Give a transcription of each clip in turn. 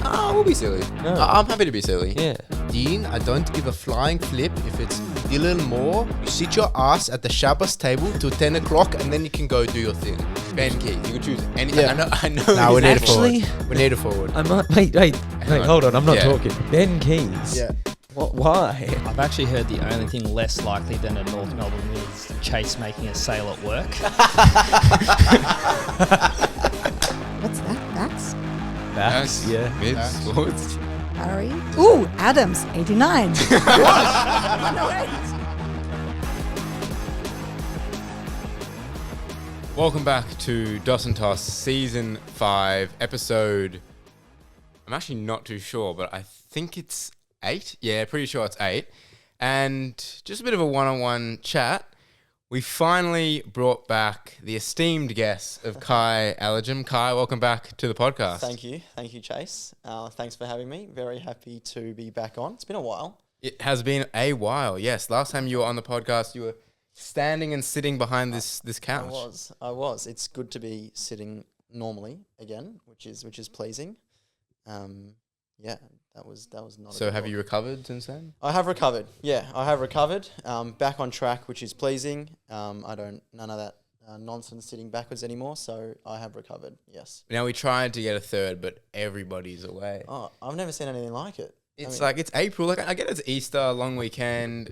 Oh, we'll be silly. No. I'm happy to be silly. Yeah. Dean, I don't give a flying flip if it's Dylan Moore. You sit your ass at the Shabbos table till 10 o'clock and then you can go do your thing. Ben Key, you can choose anything. Yeah. I know. No, we need a forward. We need a forward. I might wait, hold on. I'm not talking. Ben Keys. Yeah. What? Why? I've actually heard the only thing less likely than a North Melbourne win is Chase making a sale at work. What's that? Backs? Backs. Yeah. Mids, forwards. Harry? Ooh, Adams, 89. Welcome back to Dos and Toss Season 5 episode. I'm actually not too sure, but I think it's 8. Yeah, pretty sure it's 8. And just a bit of a one-on-one chat. We finally brought back the esteemed guest of Kai Aladjem. Kai, welcome back to the podcast. Thank you, Chase. Thanks for having me. Very happy to be back on. It's been a while. It has been a while, yes. Last time you were on the podcast, you were standing and sitting behind this couch. I was. It's good to be sitting normally again, which is pleasing. Yeah, that was not. So have you recovered since then? I have recovered. Yeah, I have recovered. Back on track, which is pleasing. None of that nonsense sitting backwards anymore. So I have recovered. Yes. Now we tried to get a third, but everybody's away. Oh, I've never seen anything like it. It's April. Like I get it's Easter, long weekend.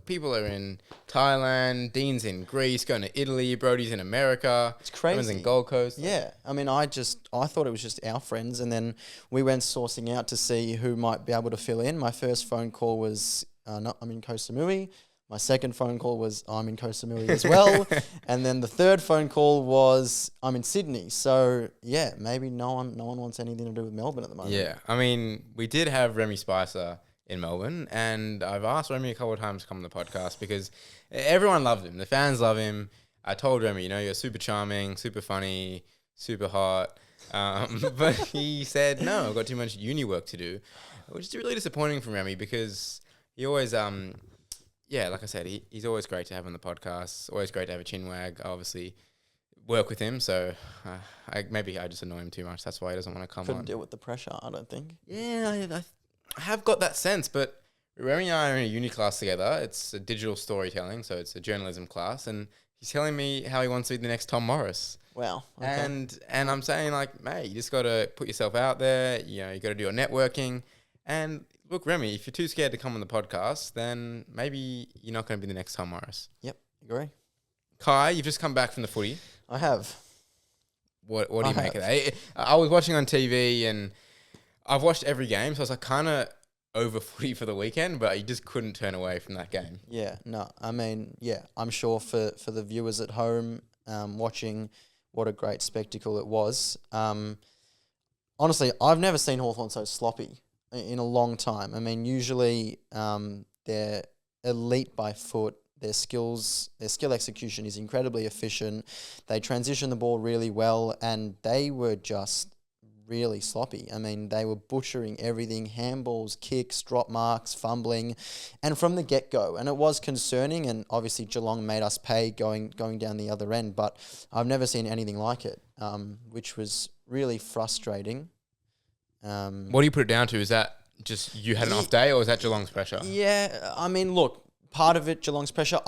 People are in Thailand. Dean's in Greece, going to Italy. Brody's in America. It's crazy. Everyone's in Gold Coast. Yeah. I mean, I thought it was just our friends, and then we went sourcing out to see who might be able to fill in. My first phone call was, I'm in Koh Samui. My second phone call was, I'm in Koh Samui as well. And then the third phone call was, I'm in Sydney. So, yeah, maybe no one wants anything to do with Melbourne at the moment. Yeah. I mean, we did have Remy Spicer in Melbourne, and I've asked Remy a couple of times to come on the podcast because everyone loves him. The fans love him. I told Remy, you're super charming, super funny, super hot. But he said, no, I've got too much uni work to do, which is really disappointing from Remy because he always, like I said, he's always great to have on the podcast. Always great to have a chin wag. I obviously work with him, so maybe I just annoy him too much. That's why he doesn't want to come on. Couldn't deal with the pressure, I don't think. Yeah, I have got that sense, but Remy and I are in a uni class together. It's a digital storytelling, so it's a journalism class, and he's telling me how he wants to be the next Tom Morris. Wow. Okay. And I'm saying, like, mate, you just got to put yourself out there. You got to do your networking. And look, Remy, if you're too scared to come on the podcast, then maybe you're not going to be the next Tom Morris. Yep, agree. Kai, you've just come back from the footy. I have. What do you make of that? I was watching on TV, and I've watched every game, so I was like kind of over footy for the weekend, but you just couldn't turn away from that game. Yeah, no, I mean, yeah, I'm sure for the viewers at home watching, what a great spectacle it was. Honestly, I've never seen Hawthorn so sloppy in a long time. I mean, usually they're elite by foot. Their skill execution is incredibly efficient. They transition the ball really well, and they were just really sloppy. I mean, they were butchering everything, handballs, kicks, drop marks, fumbling, and from the get-go. And it was concerning, and obviously Geelong made us pay going down the other end, but I've never seen anything like it, which was really frustrating. What do you put it down to? Is that just you had an off day, or is that Geelong's pressure? Yeah, I mean, look, part of it, Geelong's pressure.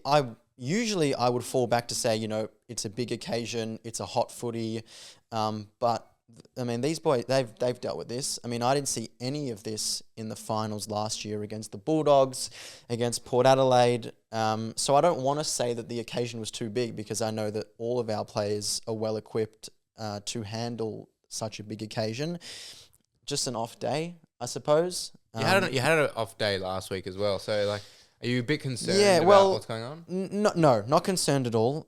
I usually would fall back to say, it's a big occasion, it's a hot footy, but I mean, these boys, they've dealt with this. I mean, I didn't see any of this in the finals last year against the Bulldogs, against Port Adelaide. So I don't want to say that the occasion was too big because I know that all of our players are well equipped to handle such a big occasion. Just an off day, I suppose. You had an off day last week as well. So, like, are you a bit concerned about what's going on? No, not concerned at all.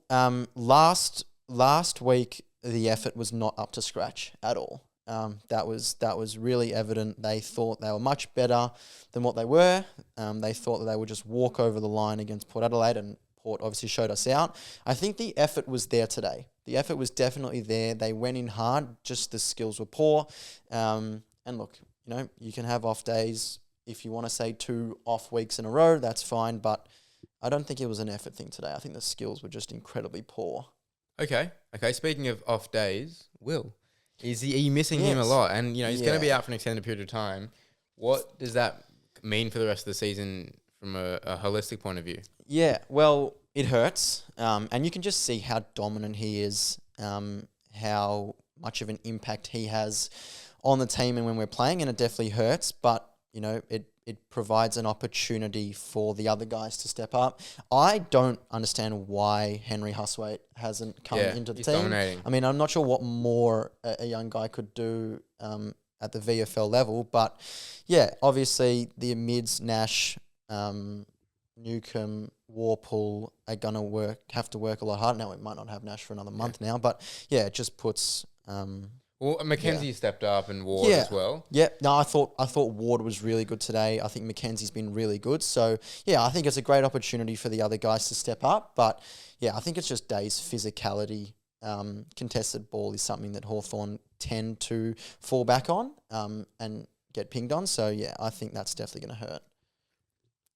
Last week, the effort was not up to scratch at all. That was really evident. They thought they were much better than what they were. They thought that they would just walk over the line against Port Adelaide, and Port obviously showed us out. I think the effort was there today. The effort was definitely there. They went in hard, just the skills were poor. And look, you can have off days. If you want to say 2 off weeks in a row, that's fine. But I don't think it was an effort thing today. I think the skills were just incredibly poor. Okay. Speaking of off days, Will, Are you missing him a Yes. lot? And, he's going to be Yeah. out for an extended period of time. What does that mean for the rest of the season from a holistic point of view? Yeah, well, it hurts, and you can just see how dominant he is, how much of an impact he has on the team and when we're playing, and it definitely hurts. But it provides an opportunity for the other guys to step up. I don't understand why Henry Huswaite hasn't come into the he's team. dominating. I mean, I'm not sure what more a young guy could do at the VFL level, but yeah, obviously the mids, Nash, Newcomb, Warple are gonna have to work a lot harder. Now we might not have Nash for another month now, but yeah, it just puts. Well, Mackenzie stepped up and Ward as well. Yeah, no, I thought Ward was really good today. I think Mackenzie's been really good. So yeah, I think it's a great opportunity for the other guys to step up. But yeah, I think it's just Day's physicality. Contested ball is something that Hawthorn tend to fall back on and get pinged on. So yeah, I think that's definitely going to hurt.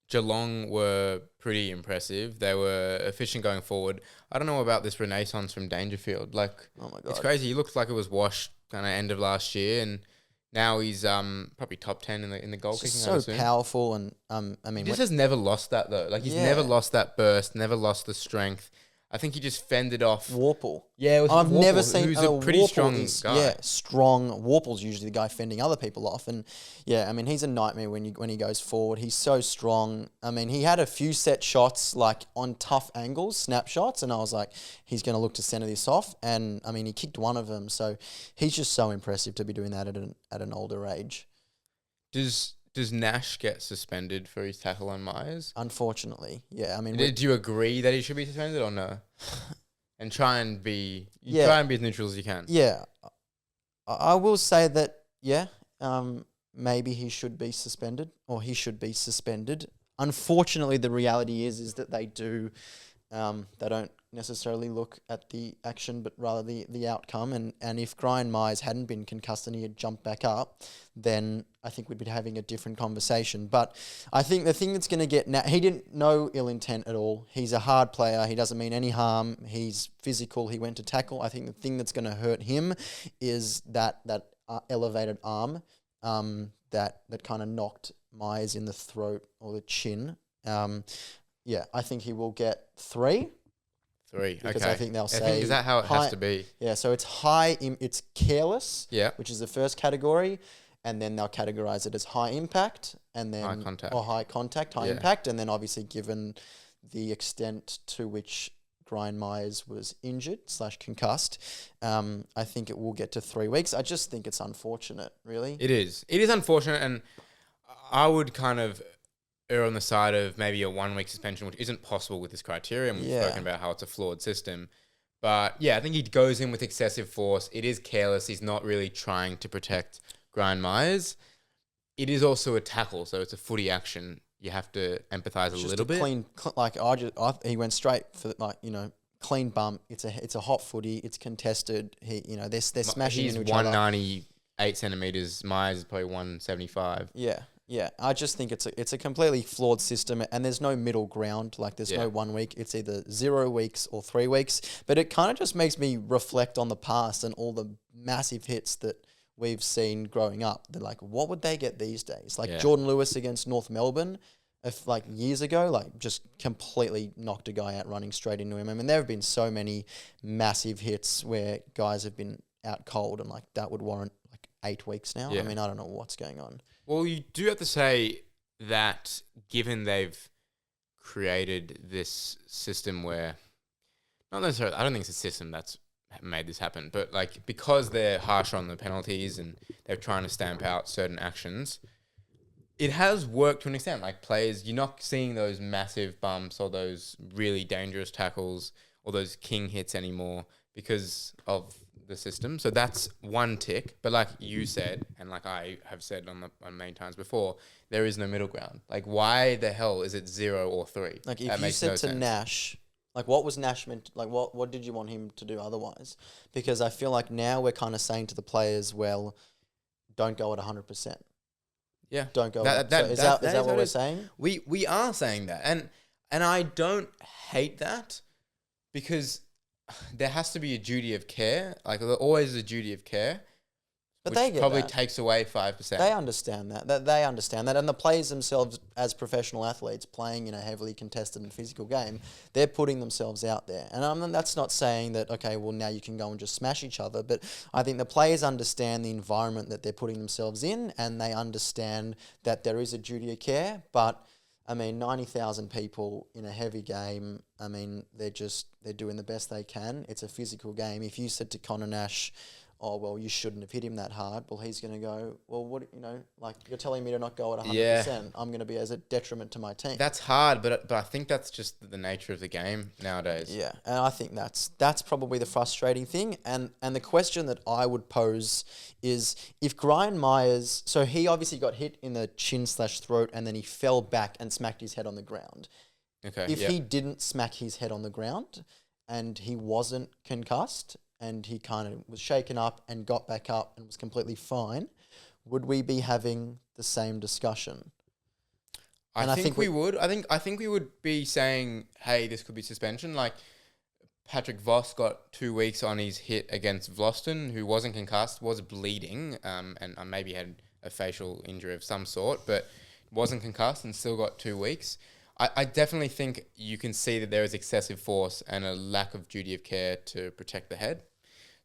Geelong were pretty impressive. They were efficient going forward. I don't know about this renaissance from Dangerfield. Like, Oh my God. it's crazy. He looked like it was washed kind of end of last year, and now he's probably top 10 in the goal It's kicking. just I so assume. powerful, and I mean, He just has never lost that though. Like, he's Yeah. never lost that burst, never lost the strength. I think he just fended off. Warple. Yeah, it was I've Warple, never seen who's a pretty Warple strong is, guy. Yeah, strong. Warple's usually the guy fending other people off, and yeah, I mean he's a nightmare when he goes forward. He's so strong. I mean he had a few set shots like on tough angles, snapshots, and I was like, he's going to look to centre this off, and I mean he kicked one of them, so he's just so impressive to be doing that at an older age. Does Nash get suspended for his tackle on Myers? Unfortunately, yeah. I mean, Do you agree that he should be suspended or no? And try and be as neutral as you can. yeah, I will say that yeah. Maybe he should be suspended, or he should be suspended. Unfortunately, the reality is that they do. They don't necessarily look at the action, but rather the outcome. And if Brian Myers hadn't been concussed and he had jumped back up, then I think we'd be having a different conversation. But I think the thing that's going to get he didn't know ill intent at all. He's a hard player. He doesn't mean any harm. He's physical. He went to tackle. I think the thing that's going to hurt him is that elevated arm that kind of knocked Myers in the throat or the chin. Yeah, I think he will get 3. 3. Because okay. I think they'll say... Is that how it has to be? Yeah, so it's it's careless, which is the first category, and then they'll categorize it as high impact, and then... High contact. Or high contact, high impact, and then obviously given the extent to which Brian Myers was injured / concussed, I think it will get to 3 weeks. I just think it's unfortunate, really. It is. It is unfortunate, and I would kind of err on the side of maybe a 1 week suspension, which isn't possible with this criteria, and we've spoken about how it's a flawed system. But yeah, I think he goes in with excessive force. It is careless. He's not really trying to protect Brian Myers. It is also a tackle, so it's a footy action. You have to empathise a little bit. Clean, he went straight for clean bump. It's a hot footy. It's contested. They're smashing He's into each other. 198 centimetres. Myers is probably 175. Yeah. I just think it's a completely flawed system, and there's no middle ground. Like there's no 1 week. It's either 0 weeks or 3 weeks. But it kind of just makes me reflect on the past and all the massive hits that we've seen growing up. They're like, what would they get these days? Like Jordan Lewis against North Melbourne, years ago, just completely knocked a guy out running straight into him. I mean, there have been so many massive hits where guys have been out cold, and that would warrant 8 weeks now. Yeah. I mean, I don't know what's going on. Well, you do have to say that given they've created this system where, not necessarily, I don't think it's a system that's made this happen, but because they're harsh on the penalties and they're trying to stamp out certain actions, it has worked to an extent. Players, you're not seeing those massive bumps or those really dangerous tackles or those king hits anymore because of the system. So that's one tick. But like you said, and like I have said on main times before, there is no middle ground. Why the hell is it 0 or 3? If you said to Nash, what was Nash meant? What did you want him to do otherwise? Because I feel like now we're kind of saying to the players, well, don't go at 100%. Yeah, don't go. Is that what we're saying? We are saying that, and I don't hate that because there has to be a duty of care. There always is a duty of care, But which they get probably that. takes away 5%. They understand that. They understand that. And the players themselves, as professional athletes playing in a heavily contested and physical game, they're putting themselves out there. And that's not saying that, okay, well, now you can go and just smash each other. But I think the players understand the environment that they're putting themselves in, and they understand that there is a duty of care. But, 90,000 people in a heavy game, they're doing the best they can. It's a physical game. If you said to Connor Nash, oh, well, you shouldn't have hit him that hard. Well, he's going to go, well, you're telling me to not go at 100%. Yeah. I'm going to be as a detriment to my team. That's hard, but I think that's just the nature of the game nowadays. Yeah, and I think that's probably the frustrating thing. And the question that I would pose is, if Brian Myers, so he obviously got hit in the chin/throat and then he fell back and smacked his head on the ground. Okay. If he didn't smack his head on the ground and he wasn't concussed, and he kind of was shaken up and got back up and was completely fine, would we be having the same discussion? I think we would. I think we would be saying, hey, this could be suspension. Like Patrick Voss got 2 weeks on his hit against Vloston, who wasn't concussed, was bleeding, and maybe had a facial injury of some sort, but wasn't concussed and still got 2 weeks. I definitely think you can see that there is excessive force and a lack of duty of care to protect the head.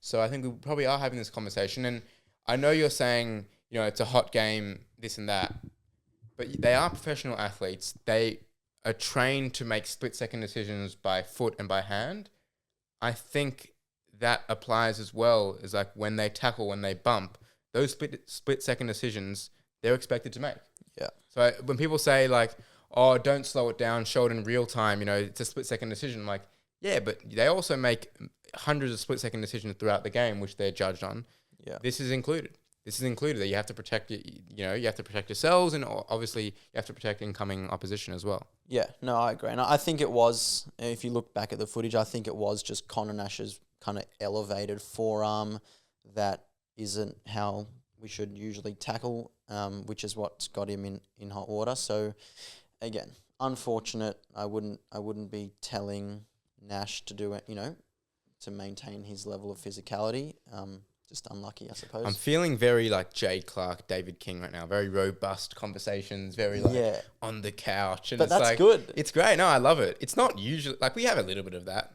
So I think we probably are having this conversation. And I know you're saying, it's a hot game, this and that, but they are professional athletes. They are trained to make split-second decisions by foot and by hand. I think that applies as well as like when they tackle, when they bump, those split-second decisions, they're expected to make. Yeah. So when people say like, oh, don't slow it down, show it in real time, it's a split-second decision. I'm like, yeah, but they also make hundreds of split-second decisions throughout the game, which they're judged on. Yeah. This is included that you have to protect you have to protect yourselves, and obviously you have to protect incoming opposition as well. Yeah, no, I agree. And I think it was, if you look back at the footage, I think it was just Connor Nash's kind of elevated forearm that isn't how we should usually tackle, which is what's got him in hot water. So again, unfortunate. I wouldn't be telling Nash to do it, to maintain his level of physicality. Just unlucky, I suppose. I'm feeling very like Jay Clark, David King right now. Very robust conversations, very on the couch. And but that's like, good. It's great. No, I love it. It's not usually, like we have a little bit of that.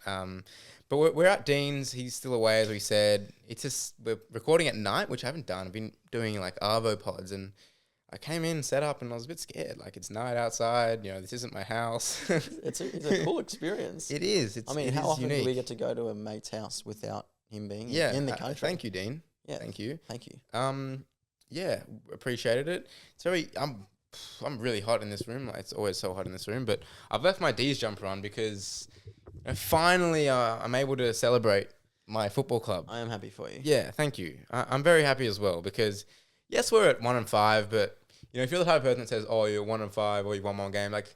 But we're at Dean's. He's still away, as we said. It's just, we're recording at night, which I haven't done. I've been doing like Arvo pods, and I came in, set up, and I was a bit scared. Like, it's night outside. This isn't my house. It's a cool experience. It is. How often unique. do we get to go to a mate's house without him being in the country? Thank you, Dean. Yeah, thank you. Thank you. Appreciated it. It's I'm really hot in this room. Like, it's always so hot in this room. But I've left my D's jumper on because finally I'm able to celebrate my football club. I am happy for you. Yeah, thank you. I'm very happy as well because yes, we're at 1-5, but if you're the type of person that says, "Oh, you're 1-5 or you won one game," like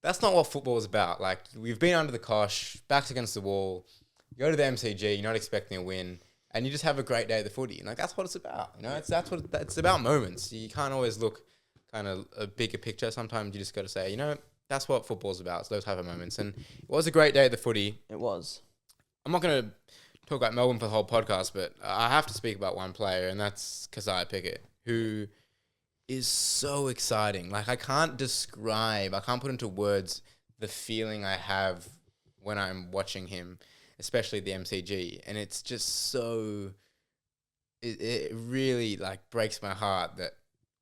that's not what football is about. Like, we've been under the cosh, backs against the wall. You go to the MCG, you're not expecting a win, and you just have a great day at the footy. And like, that's what it's about. It's about moments. You can't always look kind of a bigger picture. Sometimes you just got to say, that's what football's about. It's those type of moments. And it was a great day at the footy. It was. I'm not going to talk about Melbourne for the whole podcast, but I have to speak about one player, and that's Kozzy Pickett, who is so exciting. Like, I can't put into words the feeling I have when I'm watching him, especially the MCG. And it's just so, it really like breaks my heart that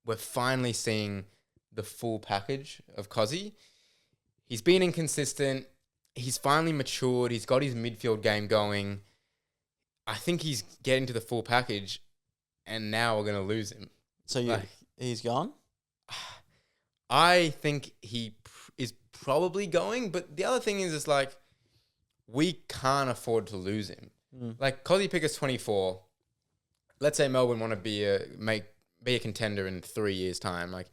we're finally seeing the full package of Kozzy. He's been inconsistent. He's finally matured. He's got his midfield game going. I think he's getting to the full package, and now we're going to lose him. So he's gone? I think he is probably going, but the other thing is like, we can't afford to lose him. Like, Kozzy Pickett's 24. Let's say Melbourne want to be a contender in 3 years' time. Like,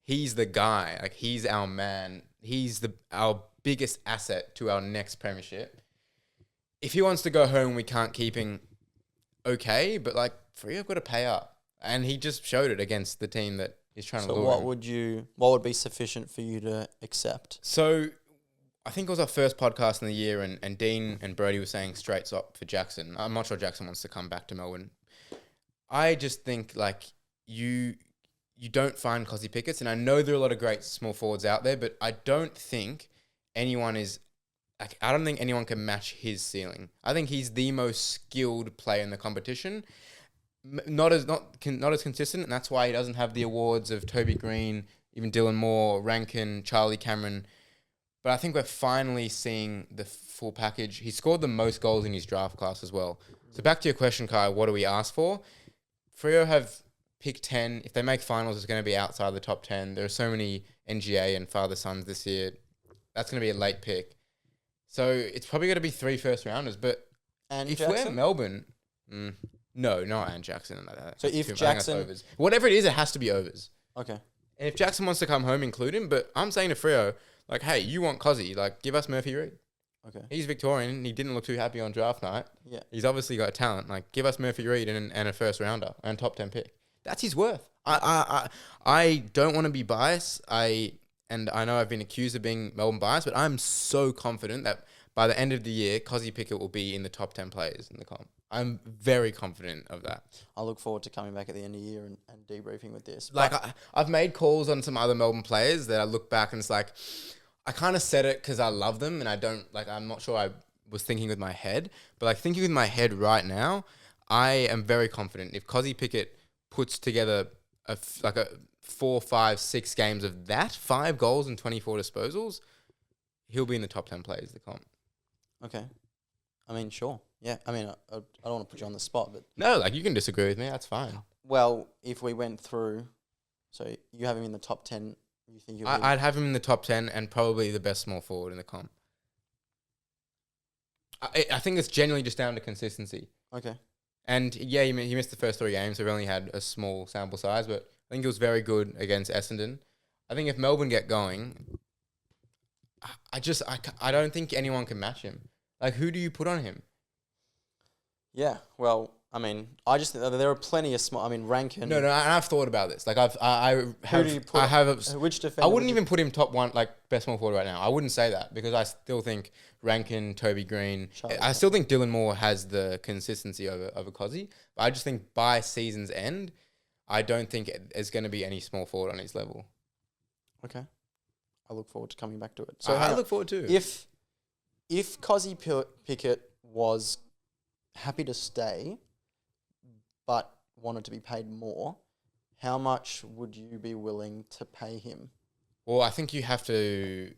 he's the guy. Like, he's our man. He's our biggest asset to our next premiership. If he wants to go home, we can't keep him. Okay, but like, Freo have got to pay up, and he just showed it against the team that is trying to lure him. What would be sufficient for you to accept? So, I think it was our first podcast in the year, and Dean and Brody were saying straight swap for Jackson. I'm not sure Jackson wants to come back to Melbourne. I just think like you don't find Kozzy Pickett's, and I know there are a lot of great small forwards out there, but I don't think anyone is. Like, I don't think anyone can match his ceiling. I think he's the most skilled player in the competition. Not as consistent, and that's why he doesn't have the awards of Toby Green, even Dylan Moore, Rankin, Charlie Cameron. But I think we're finally seeing the full package. He scored the most goals in his draft class as well. So back to your question, Kai, what do we ask for? Freo have picked 10. If they make finals, it's going to be outside the top 10. There are so many NGA and father-sons this year. That's going to be a late pick. So it's probably going to be 3 first-rounders. But if Jackson? we're Melbourne... no, not Ant Jackson. So if Jackson... Overs. Whatever it is, it has to be overs. Okay. And if Jackson wants to come home, include him. But I'm saying to Freo, like, hey, you want Kozzy, like, give us Murphy Reid. Okay. He's Victorian, and he didn't look too happy on draft night. Yeah. He's obviously got talent. Like, give us Murphy Reid and a first-rounder and top 10 pick. That's his worth. I don't want to be biased. And I know I've been accused of being Melbourne biased, but I'm so confident that by the end of the year, Kozzy Pickett will be in the top 10 players in the comp. I'm very confident of that. I look forward to coming back at the end of the year and debriefing with this. Like, I've made calls on some other Melbourne players that I look back and it's like, I kind of said it because I love them and I don't, like, I'm not sure I was thinking with my head, but like thinking with my head right now, I am very confident if Kozzy Pickett puts together a 4, 5, 6 games of that, 5 goals and 24 disposals, he'll be in the top 10 players of the comp. Okay. I mean, sure. Yeah. I mean, I don't want to put you on the spot, but... No, like, you can disagree with me. That's fine. Well, if we went through... So you have him in the top 10, you think he'll be... I'd have him in the top 10 and probably the best small forward in the comp. I think it's generally just down to consistency. Okay. And yeah, he missed the first 3 games. So we've only had a small sample size, but I think he was very good against Essendon. I think if Melbourne get going, I don't think anyone can match him. Like, who do you put on him? Yeah, well, I mean, I just think that there are plenty of small... I mean, Rankin... No, and I've thought about this. Like, Who do you put... which defender... I wouldn't even put him top 1, like, best small forward right now. I wouldn't say that because I still think Rankin, Toby Green... I still think Dylan Moore has the consistency over Kozzy. But I just think by season's end, I don't think there's going to be any small forward on his level. Okay. I look forward to coming back to it. So I look forward too. If Kozzy Pickett was happy to stay, but wanted to be paid more, how much would you be willing to pay him? Well, I think you have to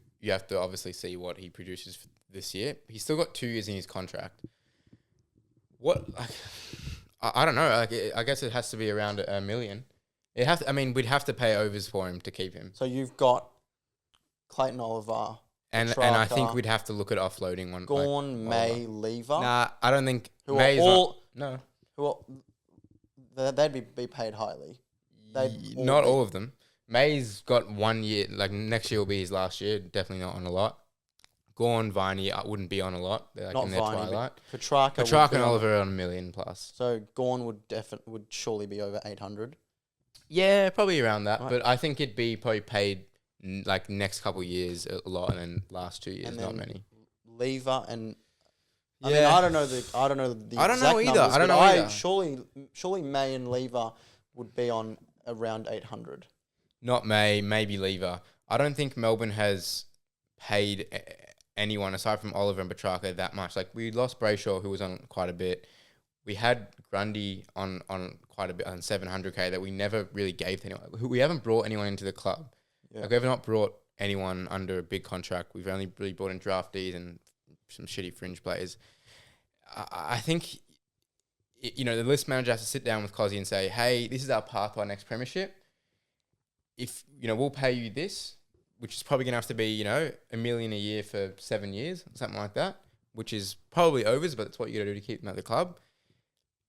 obviously see what he produces this year. He's still got 2 years in his contract. I don't know. Like, I guess it has to be around $1 million. We'd have to pay overs for him to keep him. So you've got Clayton Oliver, and I think we'd have to look at offloading one. Gawn, May, Lever. Nah, I don't think They'd be paid highly. Not all of them. May's got 1 year. Like, next year will be his last year. Definitely not on a lot. Gawn, Viney wouldn't be on a lot. They're like not in their Viney, twilight. Petrarca and Oliver are on $1 million plus. So Gawn would surely be over 800. Yeah, probably around that. Right. But I think it'd be probably paid like next couple of years a lot, and then last 2 years not many. Lever and yeah. I mean, I don't know the I don't exact know either. numbers, I don't know but either. Surely May and Lever would be on around 800. Not May, maybe Lever. I don't think Melbourne has paid anyone aside from Oliver and Petrarca that much. Like, we lost Brayshaw, who was on quite a bit. We had Grundy on quite a bit, on 700k, that we never really gave to anyone. We haven't brought anyone into the club. Yeah. Like, we have not brought anyone under a big contract. We've only really brought in draftees and some shitty fringe players. I think, the list manager has to sit down with Kozzy and say, hey, this is our path to our next premiership. If, we'll pay you this, which is probably going to have to be, $1 million a year for 7 years, something like that, which is probably overs, but that's what you got to do to keep them at the club.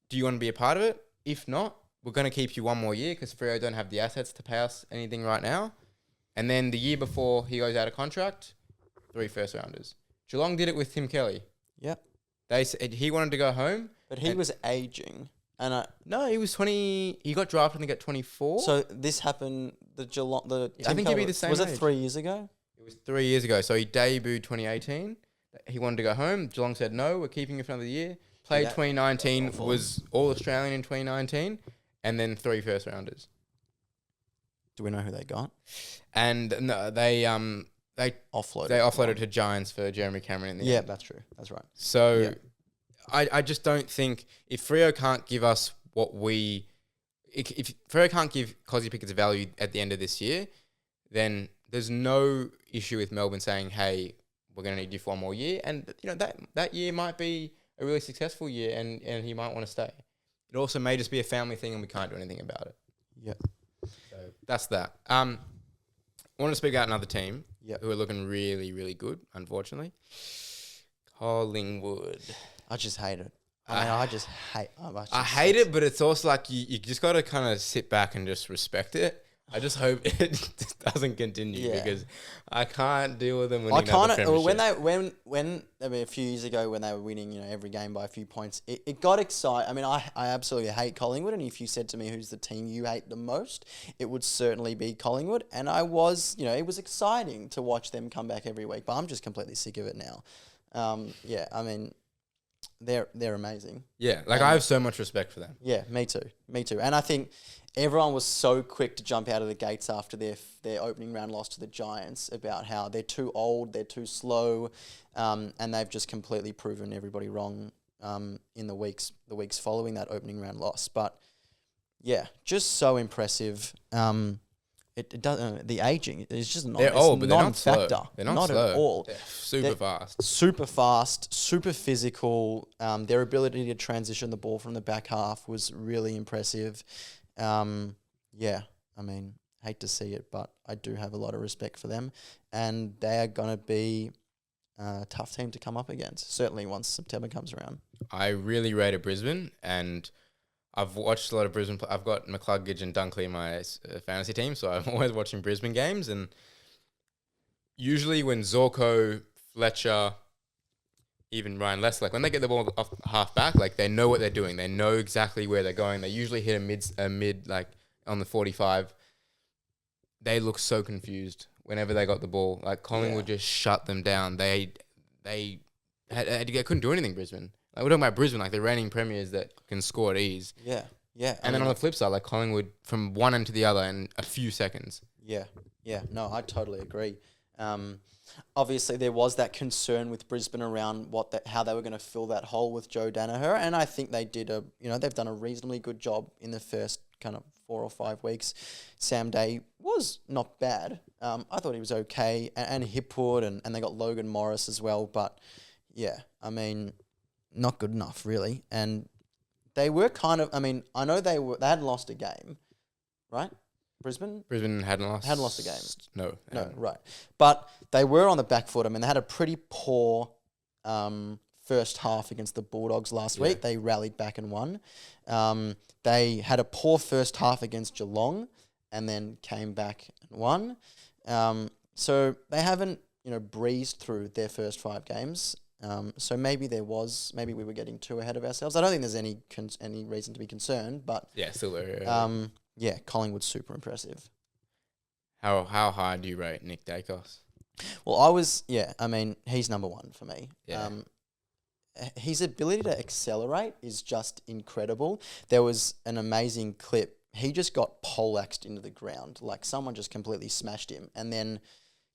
Do you want to be a part of it? If not, we're going to keep you 1 more year because Freo don't have the assets to pay us anything right now. And then the year before he goes out of contract, 3 first-rounders. Geelong did it with Tim Kelly. Yep. They said he wanted to go home. But he was aging. And no, he was 20. He got drafted, I think, at 24. So this happened, the Geelong... I think he'd be the same Was age. it 3 years ago? It was 3 years ago. So he debuted 2018. He wanted to go home. Geelong said, no, we're keeping you for another year. Played 2019, was All-Australian in 2019. and then 3 first rounders. Do we know who they got? And no, they offloaded to Giants for Jeremy Cameron in the end. That's true. That's right. So I just don't think if Freo can't give us what if Freo can't give Kozzy Pickett's value at the end of this year, then there's no issue with Melbourne saying, hey, we're going to need you for one more year. And, that year might be a really successful year and he might want to stay. It also may just be a family thing and we can't do anything about it. Yeah. So that's that. I want to speak about another team who are looking really, really good, unfortunately. Collingwood. I just hate it. I hate it, but it's also like you just got to kind of sit back and just respect it. I just hope it just doesn't continue because I can't deal with them winning another premiership. When a few years ago when they were winning, every game by a few points, it got exciting. I mean, I absolutely hate Collingwood, and if you said to me who's the team you hate the most, it would certainly be Collingwood. And I was, it was exciting to watch them come back every week, but I'm just completely sick of it now. I mean, they're amazing. Yeah, I have so much respect for them. Yeah, me too. And I think everyone was so quick to jump out of the gates after their opening round loss to the Giants about how they're too old, they're too slow, and they've just completely proven everybody wrong in the weeks following that opening round loss. But yeah, just so impressive. It doesn't. The aging is just not. They're old, but they're not slow. They're not slow at all. They're super fast, super physical. Their ability to transition the ball from the back half was really impressive. I mean, hate to see it, but I do have a lot of respect for them, and they are going to be a tough team to come up against. Certainly once September comes around. I really rated Brisbane, and I've watched a lot of Brisbane. I've got McCluggage and Dunkley in my fantasy team, so I'm always watching Brisbane games. And usually when Zorko, Fletcher, even Ryan Leslie, when they get the ball off half back, they know what they're doing. They know exactly where they're going. They usually hit a mid on the 45. They look so confused whenever they got the ball. Collingwood just shut them down. They couldn't do anything, Brisbane. We're talking about Brisbane, the reigning premiers that can score at ease. Yeah. And then on the flip side, Collingwood from one end to the other in a few seconds. Yeah. No, I totally agree. Obviously, there was that concern with Brisbane around how they were going to fill that hole with Joe Danaher, and I think they did they've done a reasonably good job in the first kind of 4 or 5 weeks. Sam Day was not bad. I thought he was okay, and Hipwood, and they got Logan Morris as well, but yeah, I mean, not good enough, really. And they were kind of, I know they hadn't lost a game, right? Brisbane hadn't lost a game. No, right. But they were on the back foot. They had a pretty poor first half against the Bulldogs last week. They rallied back and won. They had a poor first half against Geelong and then came back and won. So they haven't, breezed through their first 5 games. So maybe we were getting too ahead of ourselves. I don't think there's any reason to be concerned, but still there. Collingwood's super impressive. How high do you rate Nick Daicos? Well, he's number 1 for me. Yeah. His ability to accelerate is just incredible. There was an amazing clip. He just got poleaxed into the ground, someone just completely smashed him, and then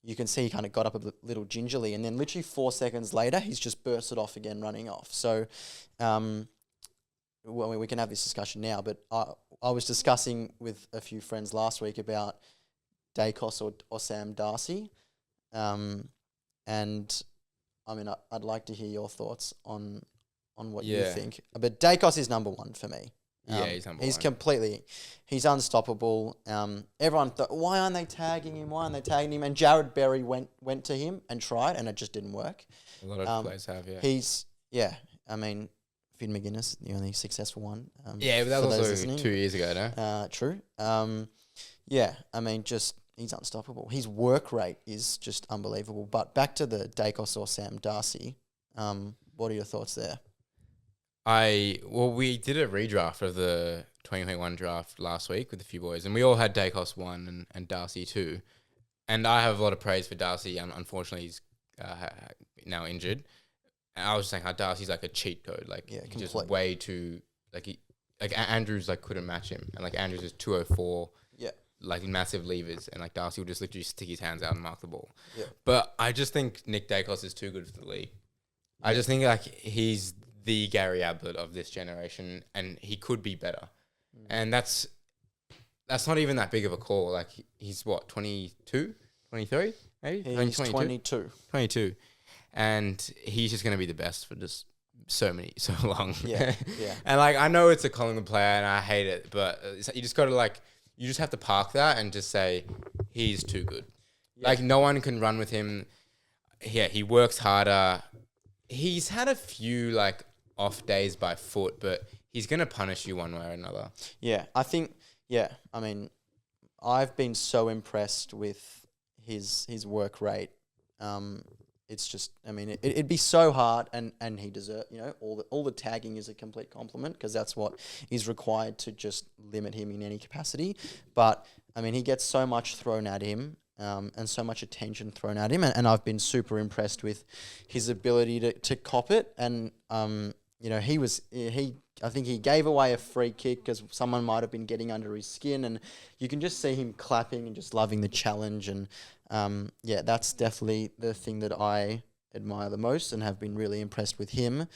you can see he kind of got up a little gingerly, and then literally 4 seconds later, he's just bursted off again, running off. So, we can have this discussion now, but I was discussing with a few friends last week about Daicos or Sam Darcy, and I'd like to hear your thoughts on what you think. But Daicos is number 1 for me. He's number 1. He's unstoppable. Everyone thought, why aren't they tagging him? And Jared Berry went to him and tried, and it just didn't work. A lot of players have, Finn McGuinness, the only successful one. But that was also 2 years ago, no? True. He's unstoppable. His work rate is just unbelievable. But back to the Daicos or Sam Darcy, what are your thoughts there? We did a redraft of the 2021 draft last week with a few boys, and we all had Daicos 1 and Darcy 2. And I have a lot of praise for Darcy. Unfortunately, he's now injured. And I was saying how Darcy's like a cheat code. He's just way too like Andrews like couldn't match him, and like Andrews is 204. Yeah. Like massive levers, and like Darcy will just literally stick his hands out and mark the ball. Yeah. But I just think Nick Daicos is too good for the league. I just think like he's the Gary Ablett of this generation, and he could be better. And that's not even that big of a call. Like he's what, 22, 23, maybe? He's 22. 22. And he's just going to be the best for just so long. Yeah, yeah. And like, I know it's a Collingwood player and I hate it, but you just got to like, you just have to park that and just say, he's too good. Yeah. Like no one can run with him. Yeah, he works harder. He's had a few like off days by foot, but he's going to punish you one way or another. Yeah, I think, I mean, I've been so impressed with his work rate. It's just, I mean, it'd be so hard, and he deserves, all the tagging is a complete compliment because that's what is required to just limit him in any capacity. But, I mean, he gets so much thrown at him. And so much attention thrown at him, and I've been super impressed with his ability to cop it. And I think he gave away a free kick because someone might have been getting under his skin, and you can just see him clapping and just loving the challenge. And that's definitely the thing that I admire the most and have been really impressed with him.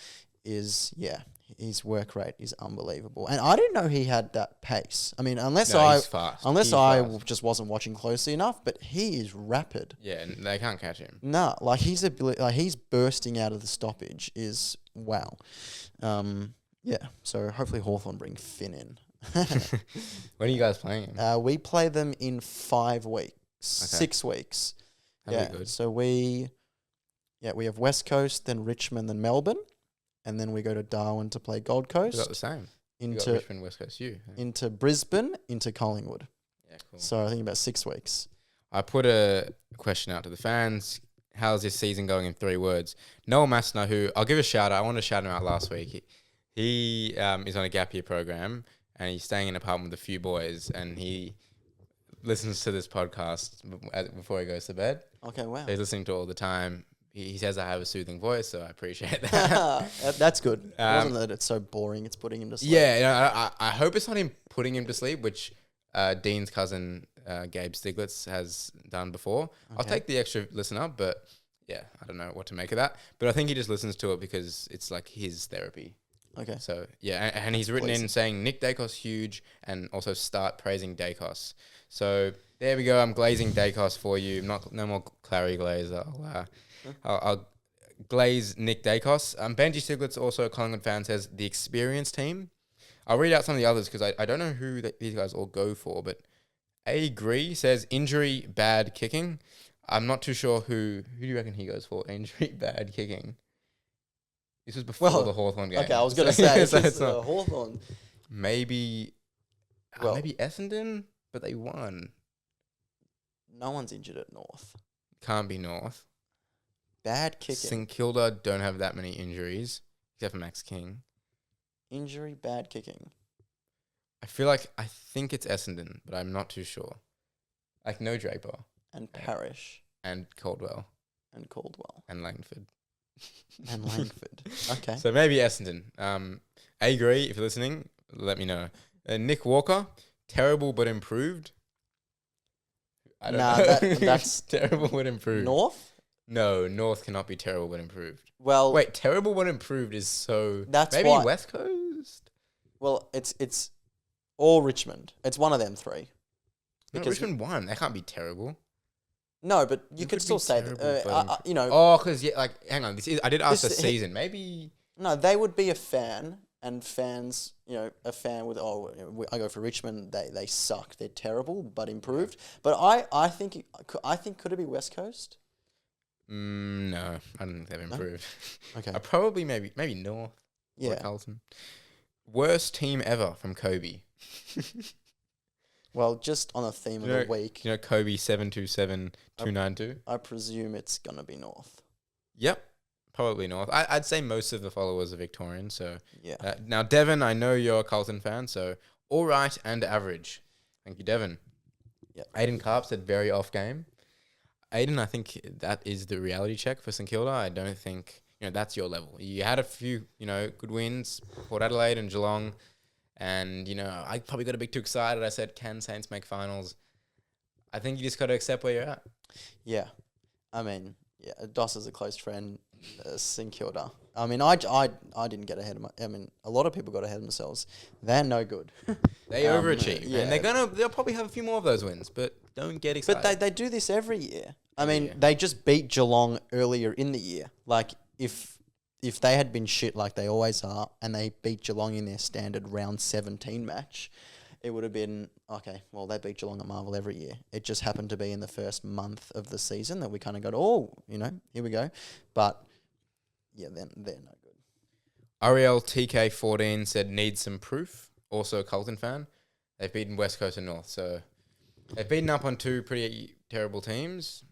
His work rate is unbelievable, and I didn't know he had that pace. I mean, unless I just wasn't watching closely enough, but he is rapid. Yeah, and they can't catch him. No, like his ability, like he's bursting out of the stoppage is wow. So hopefully Hawthorn bring Finn in. When are you guys playing him? We play them in 5 weeks, 6 weeks. That'd be good. So we have West Coast, then Richmond, then Melbourne. And then we go to Darwin to play Gold Coast. We got the same. Into Richmond, West Coast, into Brisbane, into Collingwood. Yeah, cool. So I think about 6 weeks. I put a question out to the fans. How's this season going in 3 words? Noel Massner, who I'll give a shout out. I want to shout him out last week. He is on a gap year program and he's staying in an apartment with a few boys, and he listens to this podcast before he goes to bed. Okay, wow. So he's listening to it all the time. He says I have a soothing voice, so I appreciate that. That's good. It wasn't that it's so boring, it's putting him to sleep. Yeah, I hope it's not him putting him to sleep, which Dean's cousin, Gabe Stiglitz, has done before. Okay. I'll take the extra listen up, but yeah, I don't know what to make of that. But I think he just listens to it because it's like his therapy. Okay. So, yeah, and he's written in saying, Nick Daicos huge, and also start praising Daicos. So, there we go. I'm glazing Daicos for you. No more Clary glaze. I'll glaze Nick Daicos. Benji Stiglitz, also a Collingwood fan, says the experienced team. I'll read out some of the others because I don't know who these guys all go for, but Agree says injury, bad kicking. I'm not too sure who do you reckon he goes for? Injury, bad kicking. This was before the Hawthorn game. Okay, I was going to say, it's not Hawthorn. Maybe Essendon, but they won. No one's injured at North. Can't be North. Bad kicking. St Kilda don't have that many injuries, except for Max King. Injury, bad kicking. I think it's Essendon, but I'm not too sure. Like no Draper. And Parrish. And Caldwell. And Caldwell. And Langford. And Langford. Okay. So maybe Essendon. Agree, if you're listening, let me know. Nick Walker, terrible but improved. I don't know. That's terrible but improved. North? No, North cannot be terrible but improved. Well, wait, terrible but improved is so. That's maybe West Coast. Well, it's all Richmond. It's one of them 3. Because Richmond won. They can't be terrible. No, but you could still say that. Oh, because hang on. I did ask the season. Maybe. No, they would be a fan, and fans, a fan with I go for Richmond. They suck. They're terrible, but improved. But I think could it be West Coast? No, I don't think they've improved. Okay. Probably maybe North. Yeah. Or Carlton. Worst team ever from Kobe. Well, just on a theme of the week. Kobe 727-292. I presume it's gonna be North. Yep, probably North. I'd say most of the followers are Victorian. So yeah. Now, Devon, I know you're a Carlton fan, so all right and average. Thank you, Devon. Yep. Aiden Karp said very off game. Aiden, I think that is the reality check for St Kilda. I don't think that's your level. You had a few good wins, Port Adelaide and Geelong. And, I probably got a bit too excited. I said, can Saints make finals? I think you just got to accept where you're at. Yeah. I mean, yeah, Doss is a close friend. St Kilda. I mean, I didn't get ahead of a lot of people got ahead of themselves. They're no good. They overachieve. Yeah. And they'll probably have a few more of those wins, but don't get excited. But they do this every year. I mean, they just beat Geelong earlier in the year. Like, if they had been shit like they always are, and they beat Geelong in their standard round 17 match, it would have been, okay, well, they beat Geelong at Marvel every year. It just happened to be in the first month of the season that we kind of got, here we go. But, yeah, they're no good. Ariel TK14 said, needs some proof. Also a Carlton fan. They've beaten West Coast and North, so they've beaten up on two pretty terrible teams.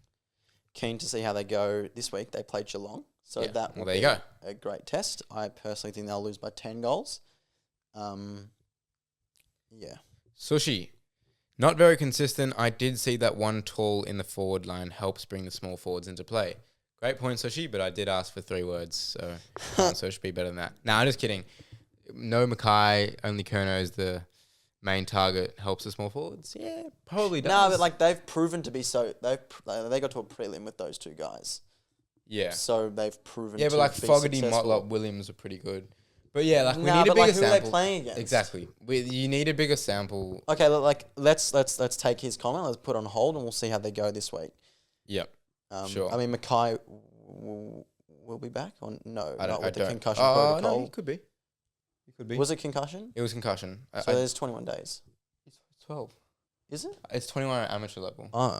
Keen to see how they go this week. They played Geelong. So that will there be you go. A great test. I personally think they'll lose by 10 goals. Yeah. Sushi. Not very consistent. I did see that one tall in the forward line helps bring the small forwards into play. Great point, Sushi, but I did ask for 3 words, so so it should be better than that. I'm just kidding. No Mackay, only Kerno is the main target, helps the small forwards. Yeah, probably does. No, but they've proven to be so. They got to a prelim with those 2 guys. Yeah. So they've proven. Yeah, but be Fogarty, successful. Motlop, Williams are pretty good. But yeah, we need a but bigger who sample. are they playing against? Exactly. You need a bigger sample. Okay, let's take his comment. Let's put it on hold, and we'll see how they go this week. Yep. Sure. I mean, Mackay will be back or no? I not with the don't. concussion protocol. No, he could be. Was it concussion? It was concussion. So there's 21 days. It's 12. Is it? It's 21 at amateur level. Oh.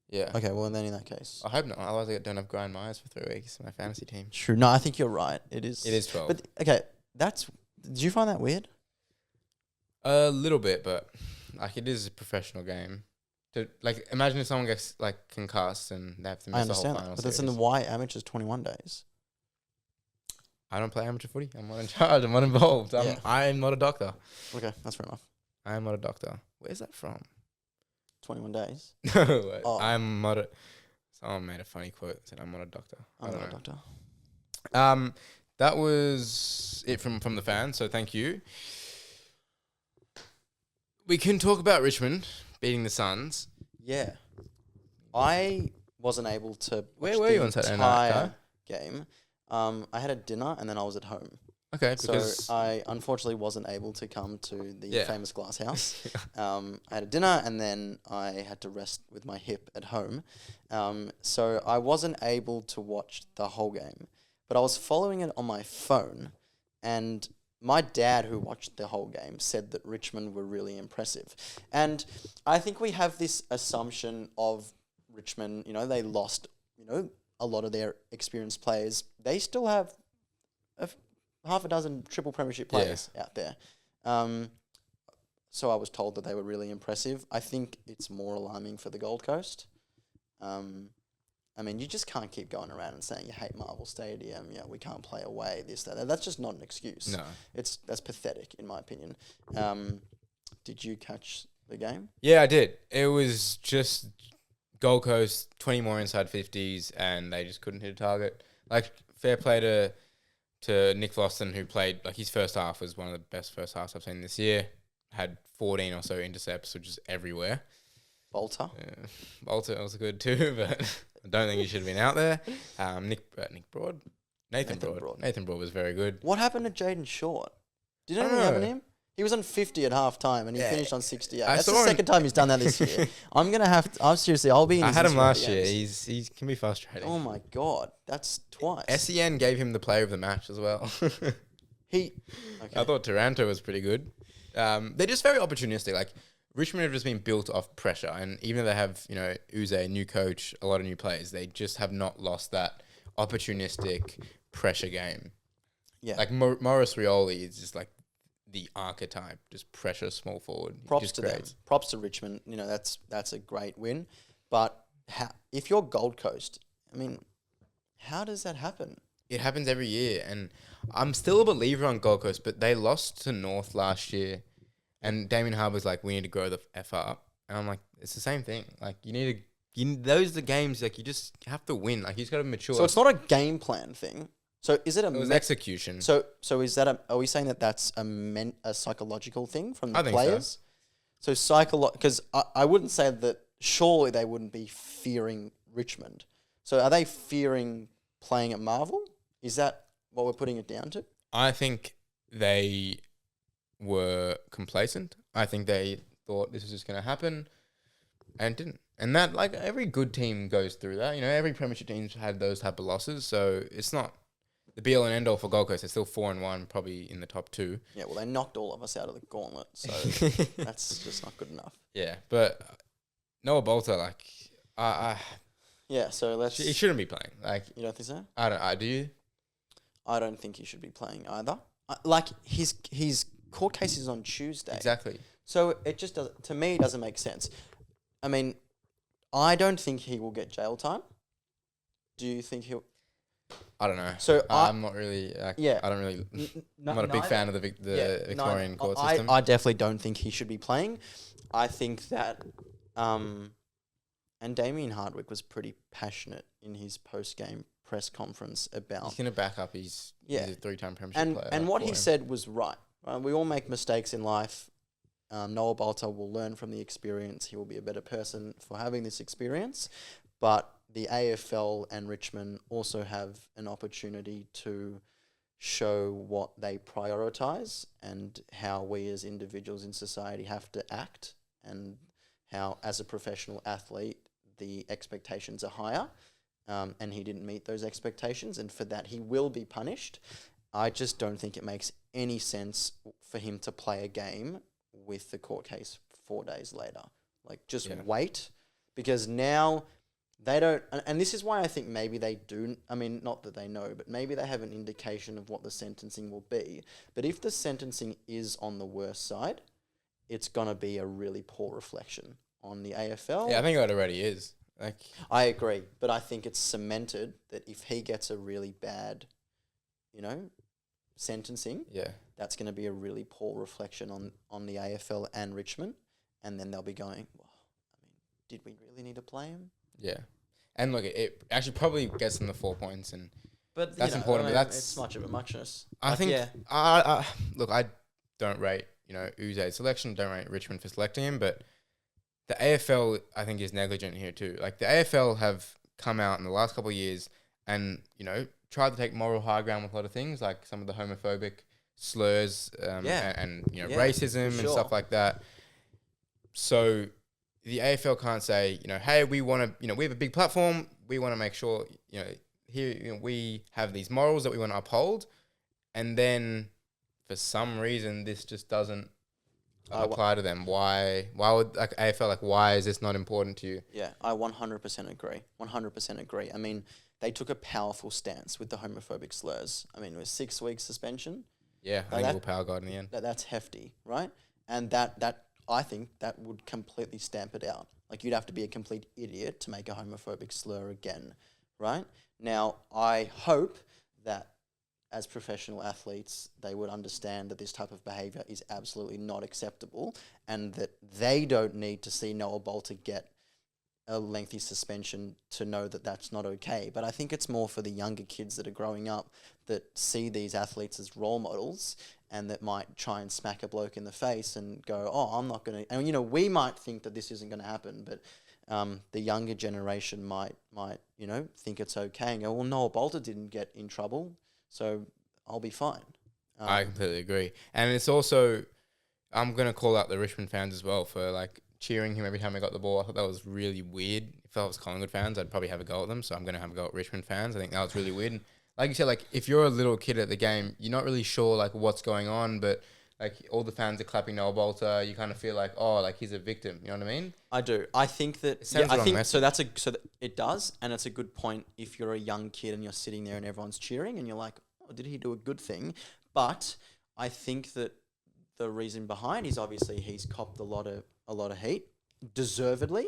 Yeah. Okay, well then in that case. I hope not. Otherwise I don't have Grind Myers for 3 weeks in my fantasy team. True. No, I think you're right. It is 12. But okay, did you find that weird? A little bit, but it is a professional game. Imagine if someone gets concussed and they have to miss the whole final. But that's in the why amateurs 21 days. I don't play amateur footy. I'm not in charge. I'm not involved. I'm not a doctor. Okay, that's fair enough. I am not a doctor. Where's that from? 21 days. No, I'm not a... Someone made a funny quote. Said, I'm not a doctor. I'm not a doctor. That was it from the fans, so thank you. We can talk about Richmond beating the Suns. Yeah. I wasn't able to watch Where were you on Saturday night, game. I had a dinner and then I was at home. Okay, because... So I unfortunately wasn't able to come to the famous glass house. I had a dinner and then I had to rest with my hip at home. So I wasn't able to watch the whole game. But I was following it on my phone, and my dad, who watched the whole game, said that Richmond were really impressive. And I think we have this assumption of Richmond, they lost, a lot of their experienced players. They still have half a dozen triple premiership players out there. So I was told that they were really impressive. I think it's more alarming for the Gold Coast. I mean, you just can't keep going around and saying you hate Marvel Stadium. We can't play away. This, that. That's just not an excuse. No, that's pathetic in my opinion. Did you catch the game? Yeah, I did. It was just Gold Coast 20 more inside 50s, and they just couldn't hit a target. Fair play to Nick Floston, who played his first half was one of the best first halves I've seen this year. Had 14 or so intercepts, which is everywhere. Bolter was good too, but I don't think he should have been out there. Nathan Broad was very good. What happened to Jaden Short? Did anything happen to him? He was on 50 at half time and he finished on 68. That's the second time he's done that this year. I'm going to have to... seriously, I'll be in his... I had him last year. He can be frustrating. Oh my God. That's twice. SEN gave him the player of the match as well. Okay. I thought Taranto was pretty good. They're just very opportunistic. Richmond have just been built off pressure, and even though they have, Uze, new coach, a lot of new players, they just have not lost that opportunistic pressure game. Yeah. Maurice Rioli is just the archetype, just pressure small forward. Props to them. Props to Richmond. That's a great win. But if you're Gold Coast, I mean, how does that happen? It happens every year, and I'm still a believer on Gold Coast, but they lost to North last year. And Damien Harbour's we need to grow the F up. And I'm it's the same thing. You need to... those are the games, you just have to win. You just got to mature. So it's not a game plan thing. So is it a It was execution. So is that are we saying that that's a psychological thing from the I think so. players? So because I wouldn't say that. Surely they wouldn't be fearing Richmond. So are they fearing playing at Marvel? Is that what we're putting it down to? I think they were complacent. I think they thought this was just going to happen and didn't. And that, like, every good team goes through that. You know, every premiership team's had those type of losses. So it's not the be all and end all for Gold Coast. They're still 4-1, probably in the top 2. Yeah, well, they knocked all of us out of the gauntlet. So that's just not good enough. Yeah, but Noah Bolter, like, Yeah, so he shouldn't be playing. Like, You don't think so? Do you? I don't think he should be playing either. Like, his court case is on Tuesday. Exactly. So it just doesn't, to me, it doesn't make sense. I mean, I don't think he will get jail time. Do you think he'll? I don't know. So I'm not really. Yeah. I don't really. I'm not a big fan of the Victorian court system. I definitely don't think he should be playing. I think that, and Damien Hardwick was pretty passionate in his post-game press conference about. He's going to back up. He's a 3-time premiership player. And what he said was right. We all make mistakes in life. Noah Bolter will learn from the experience. He will be a better person for having this experience. But the AFL and Richmond also have an opportunity to show what they prioritise and how we as individuals in society have to act, and how, as a professional athlete, the expectations are higher. And he didn't meet those expectations, and for that he will be punished. I just don't think it makes any sense for him to play a game with the court case 4 days later. Like, just wait, because now they don't, and this is why I think maybe they do, I mean, not that they know, but maybe they have an indication of what the sentencing will be. But if the sentencing is on the worst side, it's going to be a really poor reflection on the AFL. Yeah, I think it already is. Like, I agree, but I think it's cemented that if he gets a really bad, sentencing, that's going to be a really poor reflection on the AFL and Richmond, and then they'll be going, well, I mean, did we really need to play him? Yeah, and look, it actually probably gets them the 4 points, and but that's important. But that's it's much of a muchness. I think. Yeah. Look, I don't rate Uze's selection. Don't rate Richmond for selecting him, but the AFL I think is negligent here too. Like, the AFL have come out in the last couple of years and tried to take moral high ground with a lot of things, like some of the homophobic slurs and racism and stuff like that. So the AFL can't say, hey, we want to, we have a big platform. We want to make sure, here we have these morals that we want to uphold. And then for some reason, this just doesn't apply to them. Why would AFL, why is this not important to you? Yeah, I 100% agree. 100% agree. I mean, they took a powerful stance with the homophobic slurs. I mean, it was 6 weeks suspension. Yeah, I think Will Power got in the end. That's hefty, right? And that I think that would completely stamp it out. Like, you'd have to be a complete idiot to make a homophobic slur again, right? Now, I hope that as professional athletes, they would understand that this type of behaviour is absolutely not acceptable, and that they don't need to see Noah Bolter get a lengthy suspension to know that that's not okay. But I think it's more for the younger kids that are growing up that see these athletes as role models, and that might try and smack a bloke in the face and go, oh, I'm not going to... And, we might think that this isn't going to happen, but the younger generation might think it's okay and go, well, Noah Bolter didn't get in trouble, so I'll be fine. I completely agree. And it's also... I'm going to call out the Richmond fans as well for, cheering him every time he got the ball. I thought that was really weird. If I was Collingwood fans, I'd probably have a go at them, so I'm going to have a go at Richmond fans. I think that was really weird. And like you said, if you're a little kid at the game, you're not really sure, what's going on, but, all the fans are clapping Noah Bolter. You kind of feel he's a victim. You know what I mean? I do. I think that... it does, and it's a good point if you're a young kid and you're sitting there and everyone's cheering and you're like, oh, did he do a good thing? But I think that the reason behind is obviously he's copped a lot of heat, deservedly,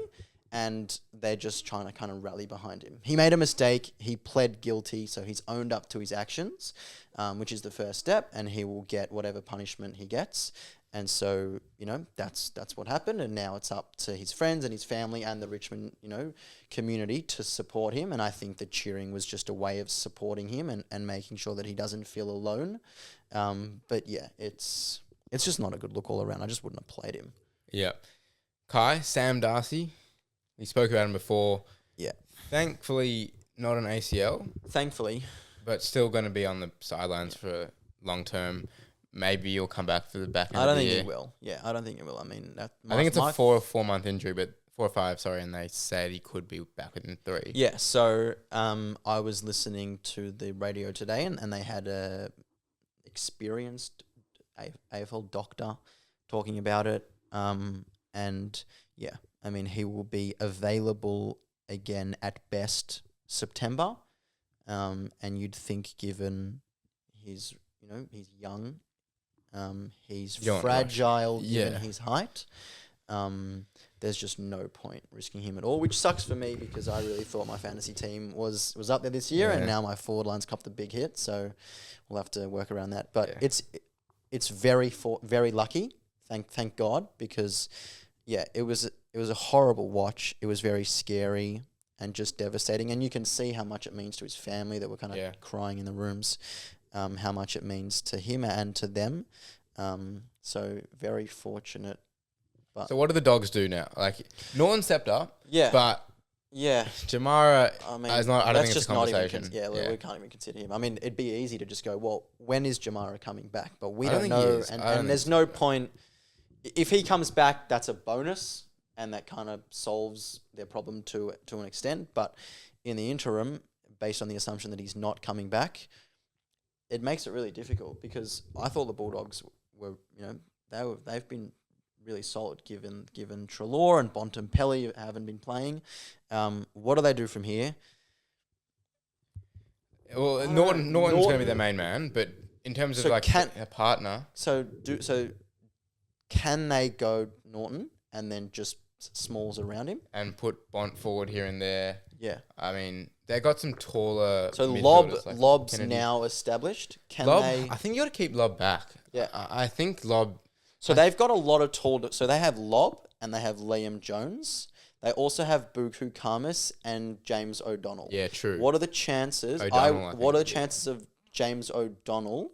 and they're just trying to kind of rally behind him. He made a mistake. He pled guilty, so he's owned up to his actions, which is the first step, and he will get whatever punishment he gets. And so, that's what happened, and now it's up to his friends and his family and the Richmond, community to support him. And I think the cheering was just a way of supporting him and making sure that he doesn't feel alone. But yeah, it's just not a good look all around. I just wouldn't have played him. Yeah. Kai, Sam Darcy, we spoke about him before. Yeah. Thankfully, not an ACL, Thankfully. but still going to be on the sidelines for long term. Maybe he'll come back for the back end I don't of the think year. he will. Yeah, I don't think he will. I mean, I think it's a 4-month injury, but 4 or 5, sorry, and they said he could be back within 3. Yeah, so I was listening to the radio today, and they had a experienced AFL doctor talking about it. And yeah, I mean, he will be available again at best September. And you'd think, given he's young, he's fragile given his height. There's just no point risking him at all, which sucks for me because I really thought my fantasy team was up there this year, and now my forward line's copped the big hit, so we'll have to work around that. But it's very lucky, thank God, because it was a horrible watch. It was very scary and just devastating, and you can see how much it means to his family that were kind of crying in the rooms. How much it means to him and to them. So very fortunate. But So what do the Dogs do now? Like, Norton stepped up, yeah, but Jamara is not. I don't think it's a conversation. We can't even consider him. I mean, it'd be easy to just go, well, when is Jamara coming back? But we I don't don't think he know, is. and there's no point. If he comes back, that's a bonus, and that kind of solves their problem to an extent. But in the interim, based on the assumption that he's not coming back, it makes it really difficult, because I thought the Bulldogs were, they've been really solid given Treloar and Bontempelli haven't been playing. What do they do from here? Well, Norton's going to be their main man, but in terms of a partner, So can they go Norton and then just Smalls around him and put Bont forward here and there. Yeah. I mean, they got some taller. So midfielders like Lob's Kennedy. now established. Can Lob, they? I think you got to keep Lob back. Yeah. I think Lob. So they've got a lot of tall. So they have Lob and they have Liam Jones. They also have Buku Kamis and James O'Donnell. Yeah, true. What are the chances? What are the chances of James O'Donnell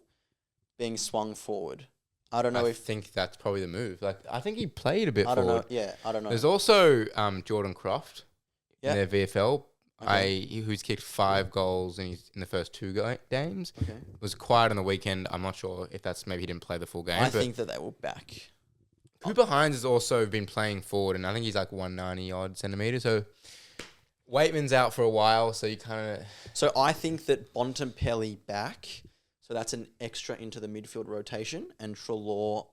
being swung forward? I don't know I think that's probably the move. Like, I think he played a bit I don't forward. know. Yeah, I don't know. There's also Jordan Croft Yeah. in their VFL. Okay. Who's kicked 5 goals in the first 2 games. Okay. Was quiet on the weekend. I'm not sure if that's maybe he didn't play the full game. I but think that they will back. Cooper Hines has also been playing forward, and I think he's like 190 odd centimeters. So Waitman's out for a while, so you kind of. So I think that Bontempelli back. So that's an extra into the midfield rotation, and Treloar,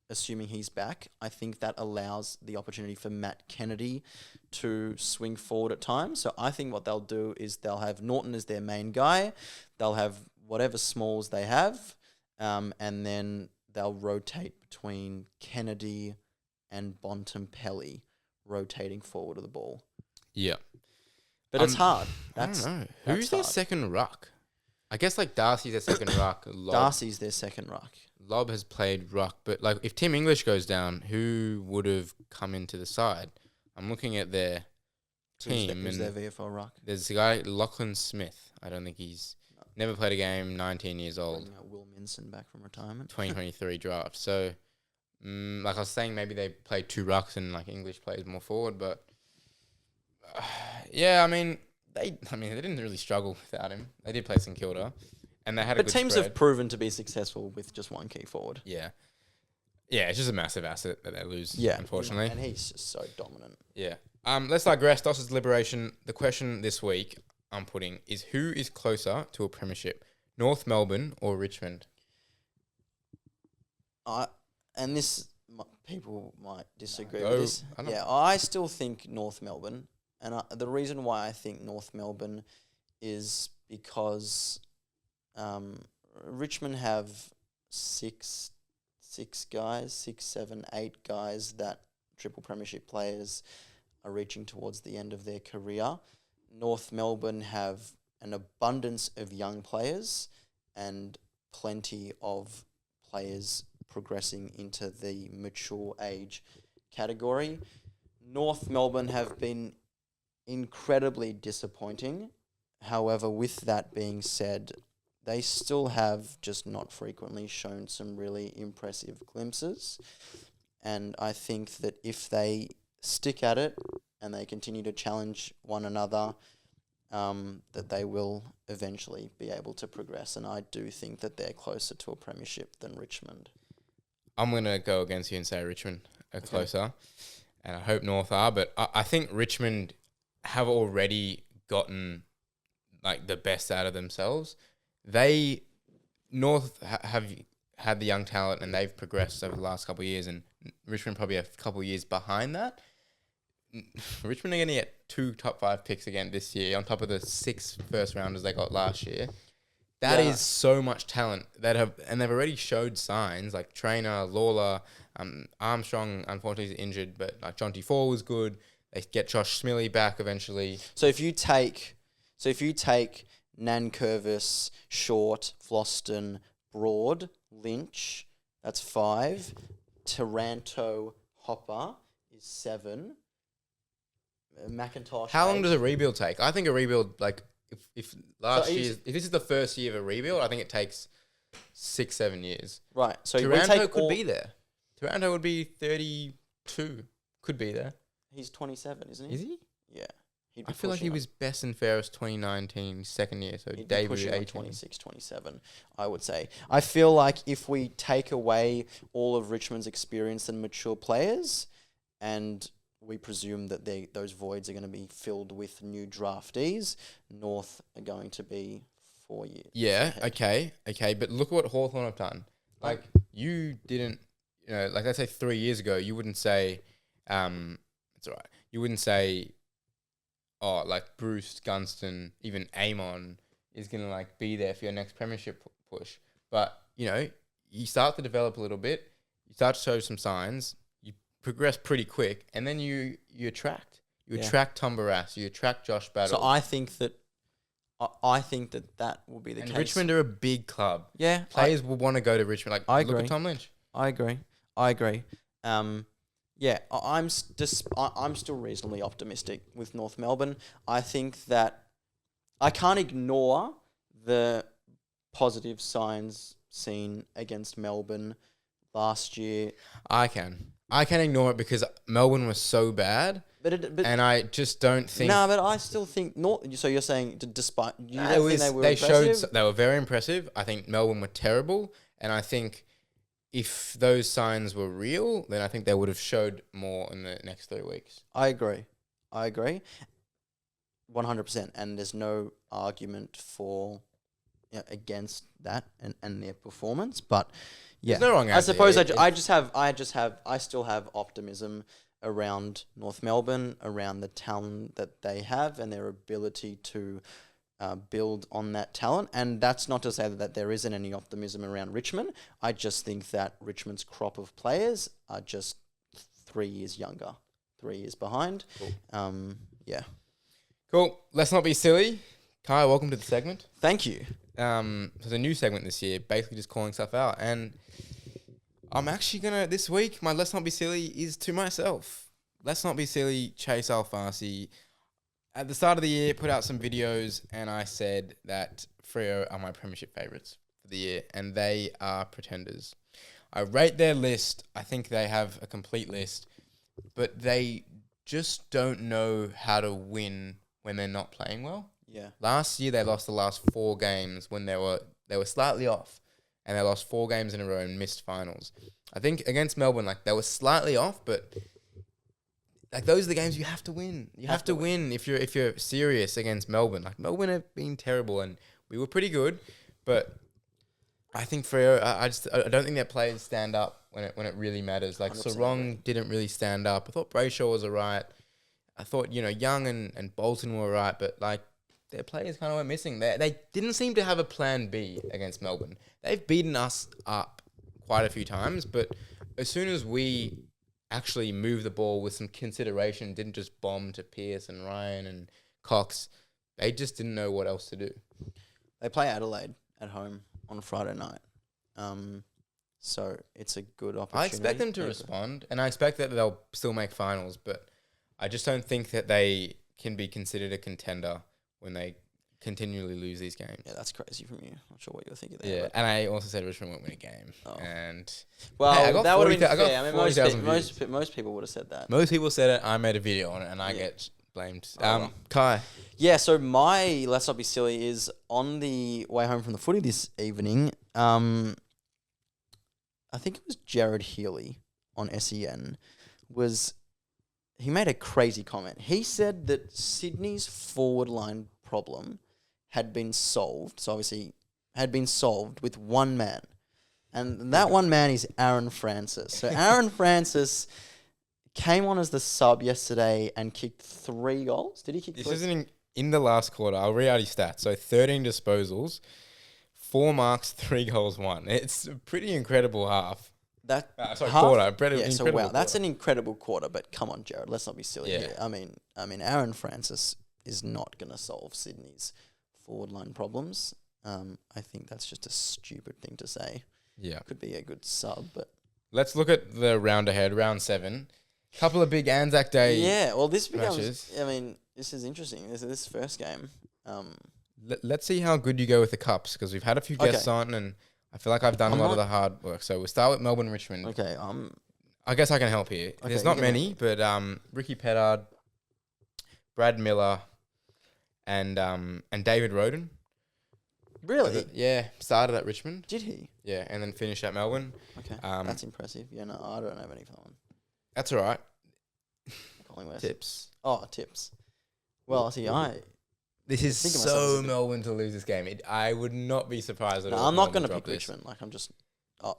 assuming he's back, I think that allows the opportunity for Matt Kennedy to swing forward at times. So I think what they'll do is they'll have Norton as their main guy, they'll have whatever Smalls they have, and then they'll rotate between Kennedy and Bontempelli, rotating forward of the ball. Yeah. But it's hard. I don't know. Who's their second ruck? I guess like Darcy's their second ruck. Darcy's their second ruck. Lob has played ruck, but like if Tim English goes down, who would have come into the side? I'm looking at their team. Who's their VFL ruck? There's a guy, Lachlan Smith. I don't think he's never played a game, 19 years old. Will Minson back from retirement. 2023 draft. So, like I was saying, maybe they play 2 rucks and like English plays more forward, but yeah, I mean, they didn't really struggle without him. They did play St Kilda, and they had a good teams spread. have proven to be successful with just one key forward. Yeah, it's just a massive asset that they lose. Yeah, unfortunately, and he's just so dominant. Yeah. Let's digress. Doss's Liberation. The question this week I'm putting is who is closer to a premiership, North Melbourne or Richmond? And this people might disagree with this. I still think North Melbourne, and the reason why I think North Melbourne is because Richmond have 6, 7, 8 guys that triple premiership players are reaching towards the end of their career. North Melbourne have an abundance of young players and plenty of players progressing into the mature age category. North Melbourne have been incredibly disappointing. However, with that being said, they still have just not frequently shown some really impressive glimpses. And I think that if they stick at it and they continue to challenge one another, that they will eventually be able to progress. And I do think that they're closer to a premiership than Richmond. I'm going to go against you and say Richmond are closer. And I hope North are. But I think Richmond have already gotten like the best out of themselves. North have had the young talent and they've progressed over the last couple of years, and Richmond probably a couple of years behind that. Richmond are going to get 2 top 5 picks again this year on top of the 6 first rounders they got last year. That is so much talent and they've already showed signs like Trainer, Lawler, Armstrong unfortunately is injured, but like Jonty Ford was good. They get Josh Smillie back eventually. So if you take Nankervis, Short, Floston, Broad, Lynch, that's 5. Taranto, Hopper is 7. McIntosh. How long 8. does a rebuild take? I think a rebuild, like, if this is the first year of a rebuild, I think it takes 6-7 years. Right. So Taranto could be there. Taranto would be 32. Could be there. He's 27, isn't he? Is he? Yeah. I feel like he was best and fairest 2019 second year, so debut 18. 26, 27, I would say. I feel like if we take away all of Richmond's experience and mature players, and we presume that those voids are going to be filled with new draftees, North are going to be 4 years. Yeah, okay, but look at what Hawthorn have done. Like, you didn't, like let's say 3 years ago, you wouldn't say, it's all right, you wouldn't say, oh, like Bruce, Gunston, even Amon is going to like be there for your next premiership push. But, you start to develop a little bit, you start to show some signs, you progress pretty quick, and then you attract. You attract Tom Barras, you attract Josh Battle. So I think that will be the and case. Richmond are a big club. Yeah. Players will want to go to Richmond. Like, I look agree. at Tom Lynch. I agree. Yeah, I'm still reasonably optimistic with North Melbourne. I think that I can't ignore the positive signs seen against Melbourne last year. I can ignore it because Melbourne was so bad, and I just don't think. No, but I still think North. So you're saying, despite you don't think they were impressive? They were very impressive. I think Melbourne were terrible, and I think if those signs were real, then I think they would have showed more in the next 3 weeks. I agree. 100%. And there's no argument for against that and their performance. But yeah, there's no wrong I suppose I still have optimism around North Melbourne, around the talent that they have and their ability to build on that talent. And that's not to say that there isn't any optimism around Richmond. I just think that Richmond's crop of players are just 3 years younger, 3 years behind. Cool. Yeah. Cool. Let's not be silly. Kai, welcome to the segment. Thank you. There's a new segment this year, basically just calling stuff out. And I'm actually this week, my Let's Not Be Silly is to myself. Let's Not Be Silly, Chase Alfasi. At the start of the year, put out some videos, and I said that Freo are my premiership favourites for the year, and they are pretenders. I rate their list. I think they have a complete list, but they just don't know how to win when they're not playing well. Yeah. Last year, they lost the last 4 games when they were slightly off, and they lost 4 games in a row and missed finals. I think against Melbourne, like, they were slightly off, but like, those are the games you have to win. You have to win if you're serious against Melbourne. Like, Melbourne have been terrible, and we were pretty good, but I think Freo, I don't think their players stand up when it really matters. Like, Sarong didn't really stand up. I thought Brayshaw was alright. I thought, Young and Bolton were alright, but like, their players kind of went missing. They didn't seem to have a plan B against Melbourne. They've beaten us up quite a few times, but as soon as we actually moved the ball with some consideration, didn't just bomb to Pearce and Ryan and Cox, they just didn't know what else to do. They play Adelaide at home on Friday night. So it's a good opportunity. I expect them to respond, and I expect that they'll still make finals, but I just don't think that they can be considered a contender when they continually lose these games. Yeah, that's crazy from you. Not sure what you're thinking there. Yeah, and I also said Richmond won't win a game. And well, hey, I got that would have been 40,000 fair. I mean, most people would have said that. Most people said it. I made a video on it, and I get blamed. Kai. Yeah, so my Let's Not Be Silly is on the way home from the footy this evening. I think it was Jared Healy on SEN. He made a crazy comment. He said that Sydney's forward line problem had been solved. So obviously had been solved with one man. And that one man is Aaron Francis. So Aaron Francis came on as the sub yesterday and kicked 3 goals. Did he kick 3? This isn't in the last quarter. I'll read out his stats. So 13 disposals, 4 marks, 3 goals, 1. It's a pretty incredible half. Quarter. So wow, that's an incredible quarter. But come on, Jared, let's not be silly here. I mean, Aaron Francis is not going to solve Sydney's forward line problems. I think that's just a stupid thing to say. Yeah, could be a good sub, but let's look at the round ahead, round 7. Couple of big Anzac Day. Yeah, well, this becomes. Matches. I mean, this is interesting. This first game. Let's see how good you go with the cups, because we've had a few guests on, and I feel like I've done a lot of the hard work. So we'll start with Melbourne Richmond. Okay. I guess I can help here. Okay, there's not many, but Ricky Pettard, Brad Miller, and David Roden. Really? Started at Richmond. Did he? Yeah, and then finished at Melbourne. Okay, that's impressive. Yeah, no, I don't have any for that one. That's all right. Collingwood. Tips. Oh, tips. Well, see, This is so Melbourne to lose this game. I would not be surprised at all. No, I'm not going to pick Richmond. Like, I'm just...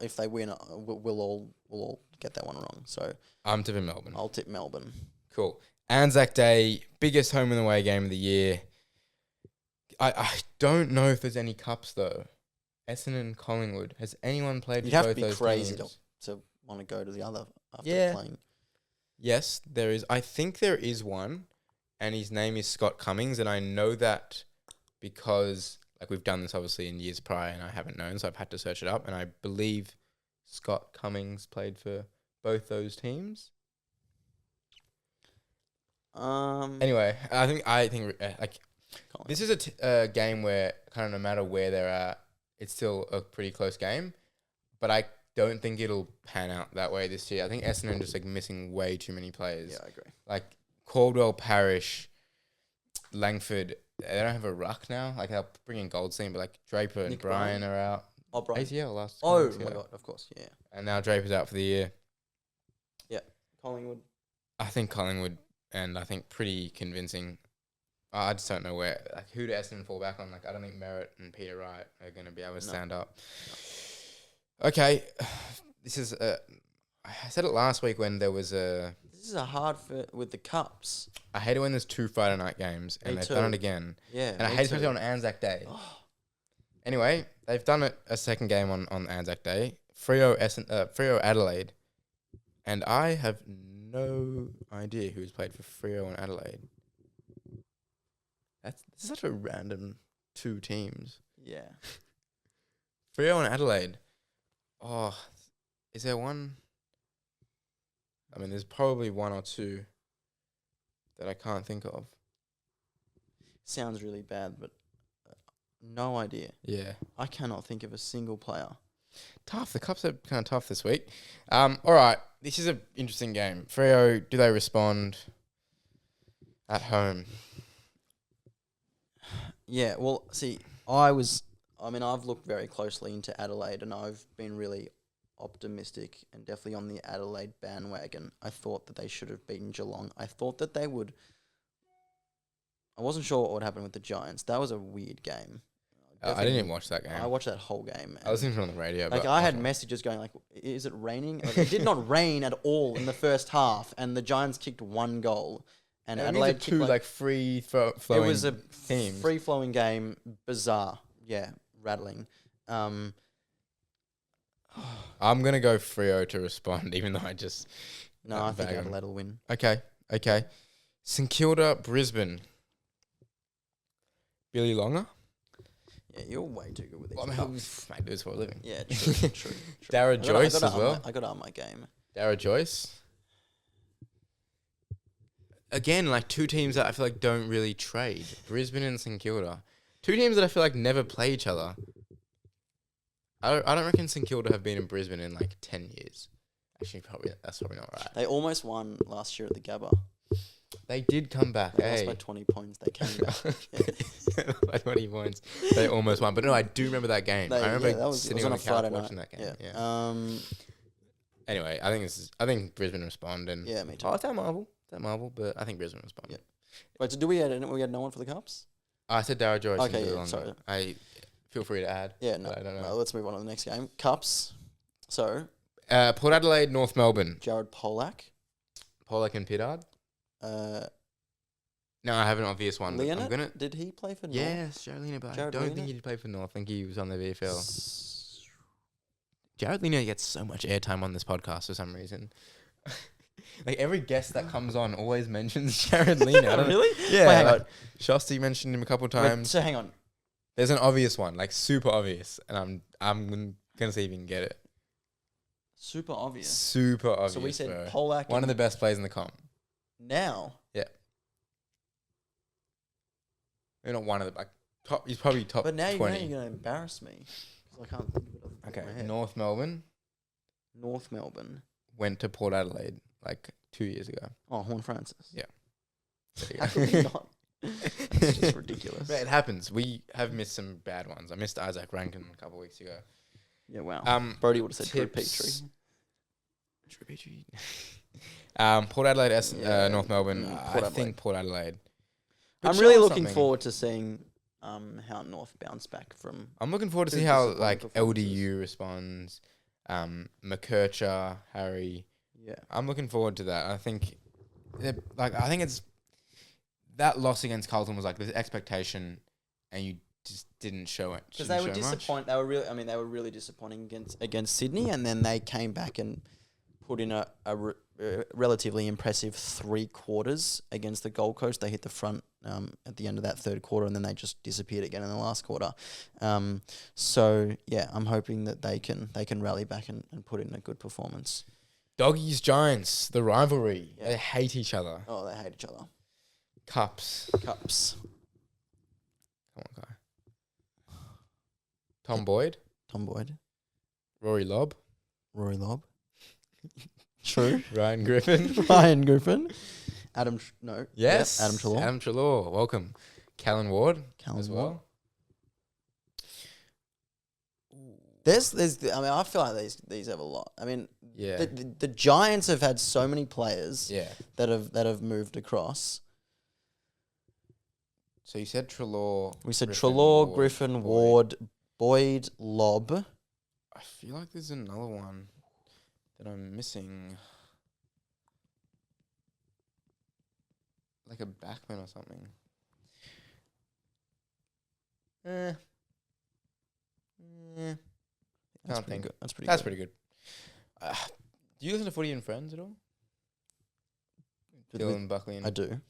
if they win, we'll all get that one wrong. So I'm tipping Melbourne. I'll tip Melbourne. Cool. Anzac Day, biggest home and away game of the year. I don't know if there's any cups, though. Essendon, Collingwood. Has anyone played for both those teams? You'd have to be crazy to want to go to the other after playing. Yes, there is. I think there is one, and his name is Scott Cummings, and I know that because we've done this obviously in years prior, and I haven't known, so I've had to search it up, and I believe Scott Cummings played for both those teams. Anyway, I think this is a game where kind of no matter where they're at, it's still a pretty close game, but I don't think it'll pan out that way this year. I think Essendon just missing way too many players. Yeah, I agree. Caldwell, Parrish, Langford, they don't have a ruck now. They'll bring in Goldstein, but Draper and Bryan are out. Oh, Bryan. ACL last. Oh my God, of course, yeah. And now Draper's out for the year. Yeah, Collingwood. I think Collingwood, and I think pretty convincing. I just don't know where, who do Essendon fall back on? I don't think Merritt and Peter Wright are going to be able to stand up. No. Okay, this is I said it last week when there was a... This is a hard fit with the cups. I hate it when there's 2 Friday night games, and they've done it again. Yeah, and I hate it especially on Anzac Day. Oh. Anyway, they've done it a second game on Anzac Day. Freo Adelaide, and I have no idea who's played for Freo and Adelaide. This is such a random 2 teams. Yeah. Freo and Adelaide. Oh, is there one? I mean, there's probably 1 or 2 that I can't think of. Sounds really bad, but no idea. Yeah. I cannot think of a single player. Tough. The Cups are kind of tough this week. All right. This is an interesting game. Freo, do they respond at home? Yeah, well, see, I've looked very closely into Adelaide, and I've been really optimistic and definitely on the Adelaide bandwagon. I thought that they should have beaten Geelong. I thought that they would. I wasn't sure what would happen with the Giants. That was a weird game. I didn't even watch that game. I watched that whole game. I was listening on the radio. I had messages going is it raining? It did not rain at all in the first half, and the Giants kicked 1 goal. And Adelaide kicked 2 free flowing. It was a free flowing game. Bizarre. Yeah, rattling. I'm gonna go Freo to respond, even though I just. No, I think Adelaide will win. Okay. St Kilda, Brisbane. Billy Longer. Yeah, you're way too good with these. Well, I mean, cups. mate, do this for a living. Yeah, true. Dara Joyce as well. I got to up my game. Dara Joyce. Again, like two teams that I feel like don't really trade. Brisbane and St Kilda. Two teams that I feel like never play each other. I don't reckon St Kilda have been in Brisbane in like 10 years. Actually, that's probably not right. They almost won last year at the Gabba. They did come back. They lost by 20 points. They came back. Yeah. By 20 points. They almost won. But no, I do remember that game. I remember sitting on the couch watching that game. Yeah. Anyway, I think Brisbane respond and yeah, me too. Oh, it's at Marvel, but I think Brisbane respond. Yeah. Wait, so we had no one for the Cups? I said Dara Joyce. Okay, yeah, sorry. I feel free to add. Yeah, no. I don't know. No, let's move on to the next game. Cups. So. Port Adelaide, North Melbourne. Jared Polak. And Pittard. No, I have an obvious one. Leonard? Did he play for North? Yes, Jared Leonard, but I don't think he did play for North. I think he was on the VFL. Jared Leonard gets so much airtime on this podcast for some reason. Like every guest that comes on always mentions Jared Leonard. Really? Yeah. Wait, hang on. Shosty mentioned him a couple times. Wait, so hang on. There's an obvious one, like super obvious, and I'm gonna see if you can get it. Super obvious. Super obvious. So we said bro. Polak. One of the best players in the comp. Now. Yeah. Maybe not one of the top. He's probably top. But now 20. you're going to embarrass me because I can't think of it. Off the top of my head. North Melbourne went to Port Adelaide like 2 years ago. Oh, Horn Francis. Yeah. How could we not? It's just ridiculous. But it happens. We have missed some bad ones. I missed Isaac Rankin a couple of weeks ago. Yeah, wow. Brody would have said Drew Petrie. Drew Petrie. Port Adelaide, North Melbourne. I think Port Adelaide. I'm really looking forward to seeing how North bounce back from. I'm looking forward to see how like LDU responds. McKercher, Harry. Yeah, I'm looking forward to that. I think it's that loss against Carlton was like the expectation, and you just didn't show it because they were disappointed. They were really, they were really disappointing against Sydney, and then they came back and put in a relatively impressive 3 quarters against the Gold Coast. They hit the front at the end of that third quarter, and then they just disappeared again in the last quarter. So yeah, I'm hoping that they can rally back and put in a good performance. Doggies Giants, the rivalry. Yeah. They hate each other. Oh, they hate each other. Cups. Come on, guy. Tom Boyd. Rory Lobb. True. Ryan Griffin. Adam Treloar. Welcome. Callan Ward as well. I feel like these have a lot. I mean, yeah. The Giants have had so many players that have moved across. So you said Treloar. We said Treloar, Griffin, Ward, Boyd, Lobb. I feel like there's another one that I'm missing. Like a backman or something. That's pretty good. That's pretty good. Do you listen to Footy and Friends at all? Dylan Buckley. I do.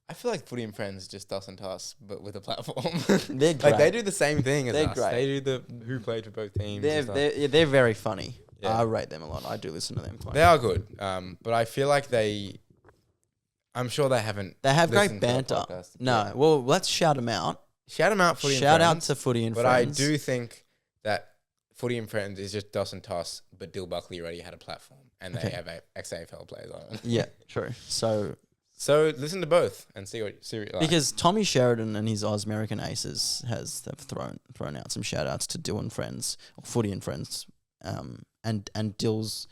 I feel like Footy and Friends just doesn't us, but with a platform. They're great. Like they do the same thing as us. Great. They do the who played for both teams. They're very funny. Yeah. I rate them a lot. I do listen to them quite. They are good. But I feel like I'm sure they haven't. They have great banter. No, well, let's shout them out. Shout them out, Footy and Friends. Shout out to Footy and Friends. But I do think that Footy and Friends is just Doss and Toss, but Dill Buckley already had a platform, and they have ex-AFL players on it. Yeah, true. So listen to both and see what you like. Because Tommy Sheridan and his American Aces have thrown out some shout outs to Dill and Friends, or Footy and Friends, and Dill's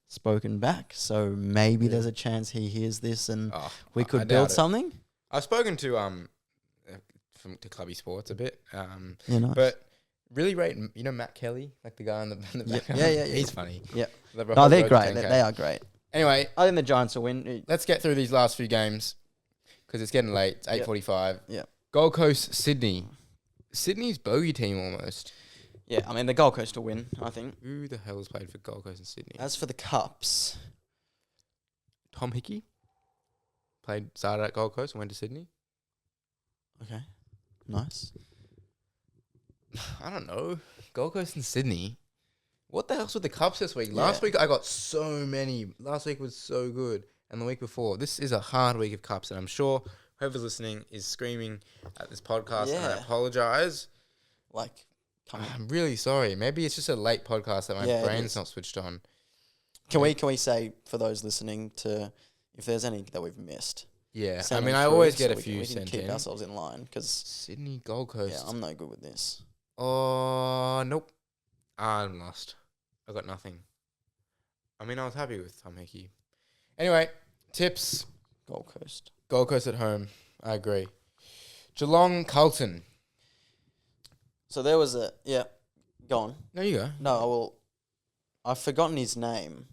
spoken back. So maybe there's a chance he hears this and we could build something. I've spoken to Clubby Sports a bit. Nice. But really rate, Matt Kelly, like the guy in the back. Yeah. He's funny. Yeah. No, they're great. They are great. Anyway, I think the Giants will win. Let's get through these last few games because it's getting late. It's 8:45. Yeah. Gold Coast, Sydney. Sydney's bogey team almost. Yeah, I mean the Gold Coast will win. I think. Who the hell has played for Gold Coast and Sydney? As for the Cups, Tom Hickey started at Gold Coast and went to Sydney. Okay, nice. I don't know. Gold Coast and Sydney. What the hell's with the cups this week? Last week I got so many. Last week was so good. And the week before. This is a hard week of cups. And I'm sure whoever's listening is screaming at this podcast. And I apologize. I'm really sorry. Maybe it's just a late podcast that my brain's not switched on. Can we say, for those listening, if there's any that we've missed? Yeah. I mean, I always get a few we can sent keep in. ourselves in line. Because Sydney, Gold Coast. Yeah, I'm no good with this. Oh, nope. I'm lost. I got nothing. I mean, I was happy with Tom Hickey. Anyway, tips. Gold Coast. Gold Coast at home. I agree. Geelong, Carlton. So there was go on. No, you go. No, I've forgotten his name.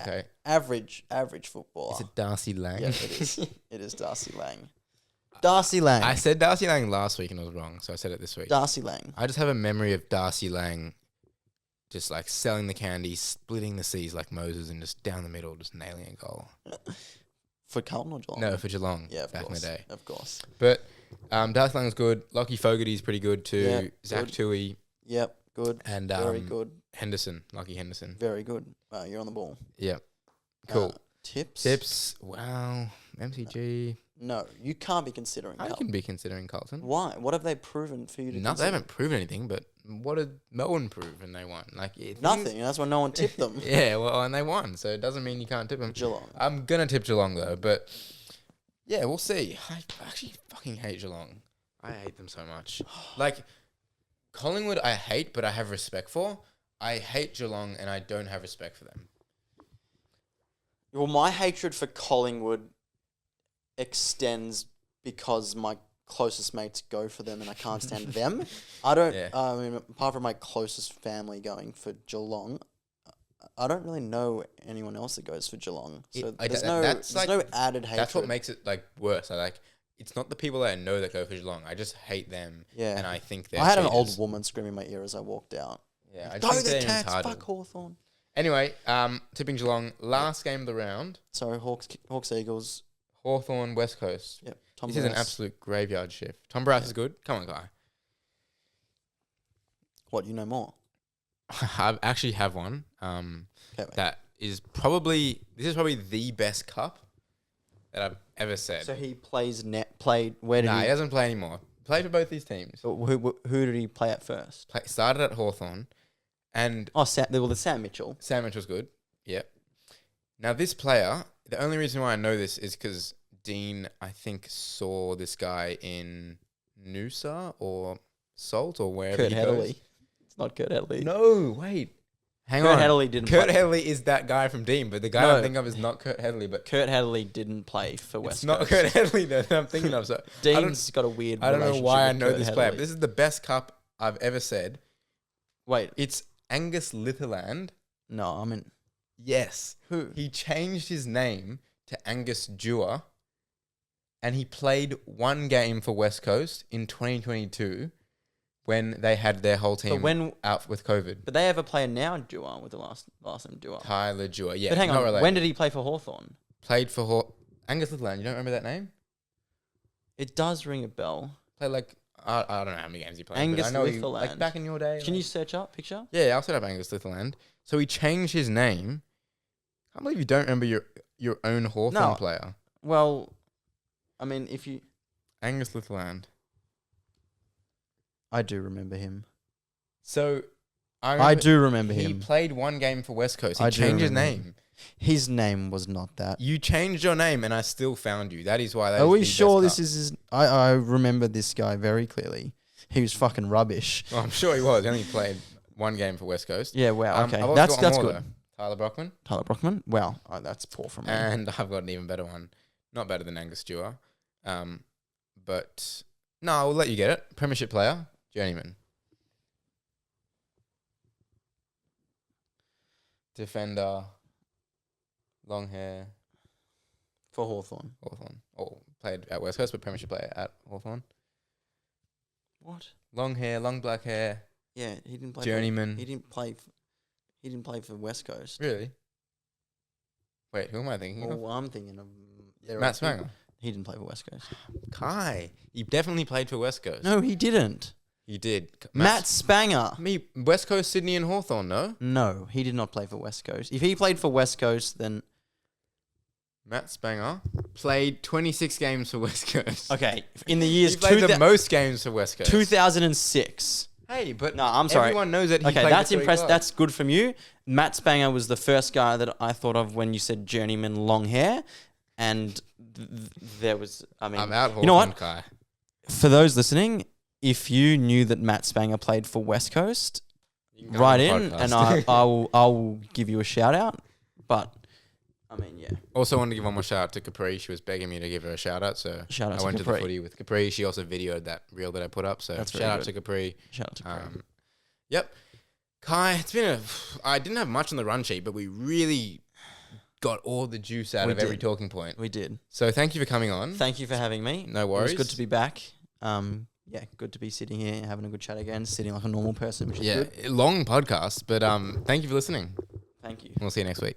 Okay. Average footballer. Is it Darcy Lang? Yeah, it is. It is Darcy Lang. Darcy Lang. I said Darcy Lang last week and I was wrong, so I said it this week. Darcy Lang. I just have a memory of Darcy Lang just like selling the candy, splitting the seas like Moses and just down the middle, just nailing a goal. For Carlton or Geelong? No, for Geelong. Yeah, back in the day. Of course. But Darcy Lang's good. Lockie Fogarty's pretty good too. Yeah, Zach good. Tui. Yep, good. And very good. Henderson. Lockie Henderson. Very good. You're on the ball. Yeah. Cool. Tips? Wow. MCG. No, you can't be considering I Carlton. can be considering Carlton. Why? What have they proven for you to No, they consider? haven't proven anything, but what did Melbourne prove and they won? Nothing, and that's why no one tipped them. Yeah, well, and they won, so it doesn't mean you can't tip them. Geelong. I'm going to tip Geelong, though, but yeah, we'll see. I actually fucking hate Geelong. I hate them so much. Like, Collingwood I hate, but I have respect for. I hate Geelong, and I don't have respect for them. Well, my hatred for Collingwood extends because my closest mates go for them and I can't stand them. I don't, I mean, apart from my closest family going for Geelong, I don't really know anyone else that goes for Geelong. So there's no added hatred. That's what makes it like worse. It's not the people that I know that go for Geelong. I just hate them. Yeah. And I think they're I had an cheaters. old woman screaming in my ear as I walked out. Yeah, I Go just think the they're Cats, entitled. fuck Hawthorn. Anyway, tipping Geelong, last game of the round. So Hawks Eagles. Hawthorn, West Coast. Yep. This is an absolute graveyard shift. Tom Barrass is good. Come on, guy. What, you know more? I actually have one. That is probably the best cup that I've ever said. So he played where did he doesn't play anymore. Played for both these teams. Who did he play at first? Started at Hawthorn. And the Sam Mitchell. Sam Mitchell's good. Yep. Now this player, the only reason why I know this is because Dean, I think, saw this guy in Noosa or Salt or wherever Kurt he Headley. goes. It's not Kurt Headley. No, wait. Hang on. Kurt Headley didn't Kurt play. Headley is that guy from Dean, but the guy I'm thinking of is not Kurt Headley. But Kurt Headley didn't play for West It's not Coast. Kurt Headley that I'm thinking of. So Dean's got a weird I don't know relationship why I with know Kurt this player. Headley. But this is the best cup I've ever said. Wait. It's Angus Litherland. No, I mean... Yes. Who? He changed his name to Angus Dewar, and he played one game for West Coast in 2022 when they had their whole team out with COVID. But they have a player now, Dewar, with the last name Dewar. Tyler Dewar, yeah. But hang on, related. when did he play for Hawthorn? Played for Angus Litherland. You don't remember that name? It does ring a bell. Played I don't know how many games he played. Angus but I know Litherland. back in your day. Can you search up picture? Yeah, I'll set up Angus Litherland. So he changed his name. I can't believe you don't remember your own Hawthorn player. Well, I mean, if you... Angus Litherland. I do remember him. So I do remember he him. He played one game for West Coast. He changed his name. His name was not that. You changed your name and I still found you. That is why that Are is we the sure best this cup. is his... I remember this guy very clearly. He was fucking rubbish. Well, I'm sure he was. He only played one game for West Coast. Yeah, wow, okay. I've also That's got one more, good. though. Tyler Brockman. Tyler Brockman? Wow, that's poor from me. And I've got an even better one. Not better than Angus Dewar. But no, I'll let you get it. Premiership player, journeyman. Defender, long hair. For Hawthorn. Or played at West Coast, but premiership player at Hawthorn. What? Long hair, long black hair. Yeah, he didn't play. Journeyman. He didn't play for West Coast. Really? Wait, who am I thinking of? Well, I'm thinking of Matt Smanger. He didn't play for West Coast. Kai. He definitely played for West Coast. No, he didn't. He did. Matt Spanger. Me, West Coast, Sydney, and Hawthorn. No, No, he did not play for West Coast. If he played for West Coast, then Matt Spanger played 26 games for West Coast. okay. In the years He played the most games for West Coast. 2006. Hey, but No, I'm sorry. everyone knows that he Okay, played that's for 3 impressive. clubs. That's good from you. Matt Spanger was the first guy that I thought of when you said journeyman long hair, and there was. I mean, I'm out. Hawthorn, you know what? Kai. For those listening, if you knew that Matt Spanger played for West Coast, You can come write on the in podcast. and I will give you a shout out. But I mean, yeah, Also wanted to give one more shout out to Capri. She was begging me to give her a shout out, so Shout out I to went to Capri. the footy with Capri. She also videoed that reel that I put up, so That's shout very out good. to Capri. shout out to Craig. Yep. Kai, it's been I didn't have much on the run sheet, but we really got all the juice out We of every did. talking point. We did. So thank you for coming on. Thank you for having me. No It worries. was good to be back. Yeah, good to be sitting here having a good chat again, sitting like a normal person, which is Yeah, good. long podcast, but thank you for listening. Thank you. We'll see you next week.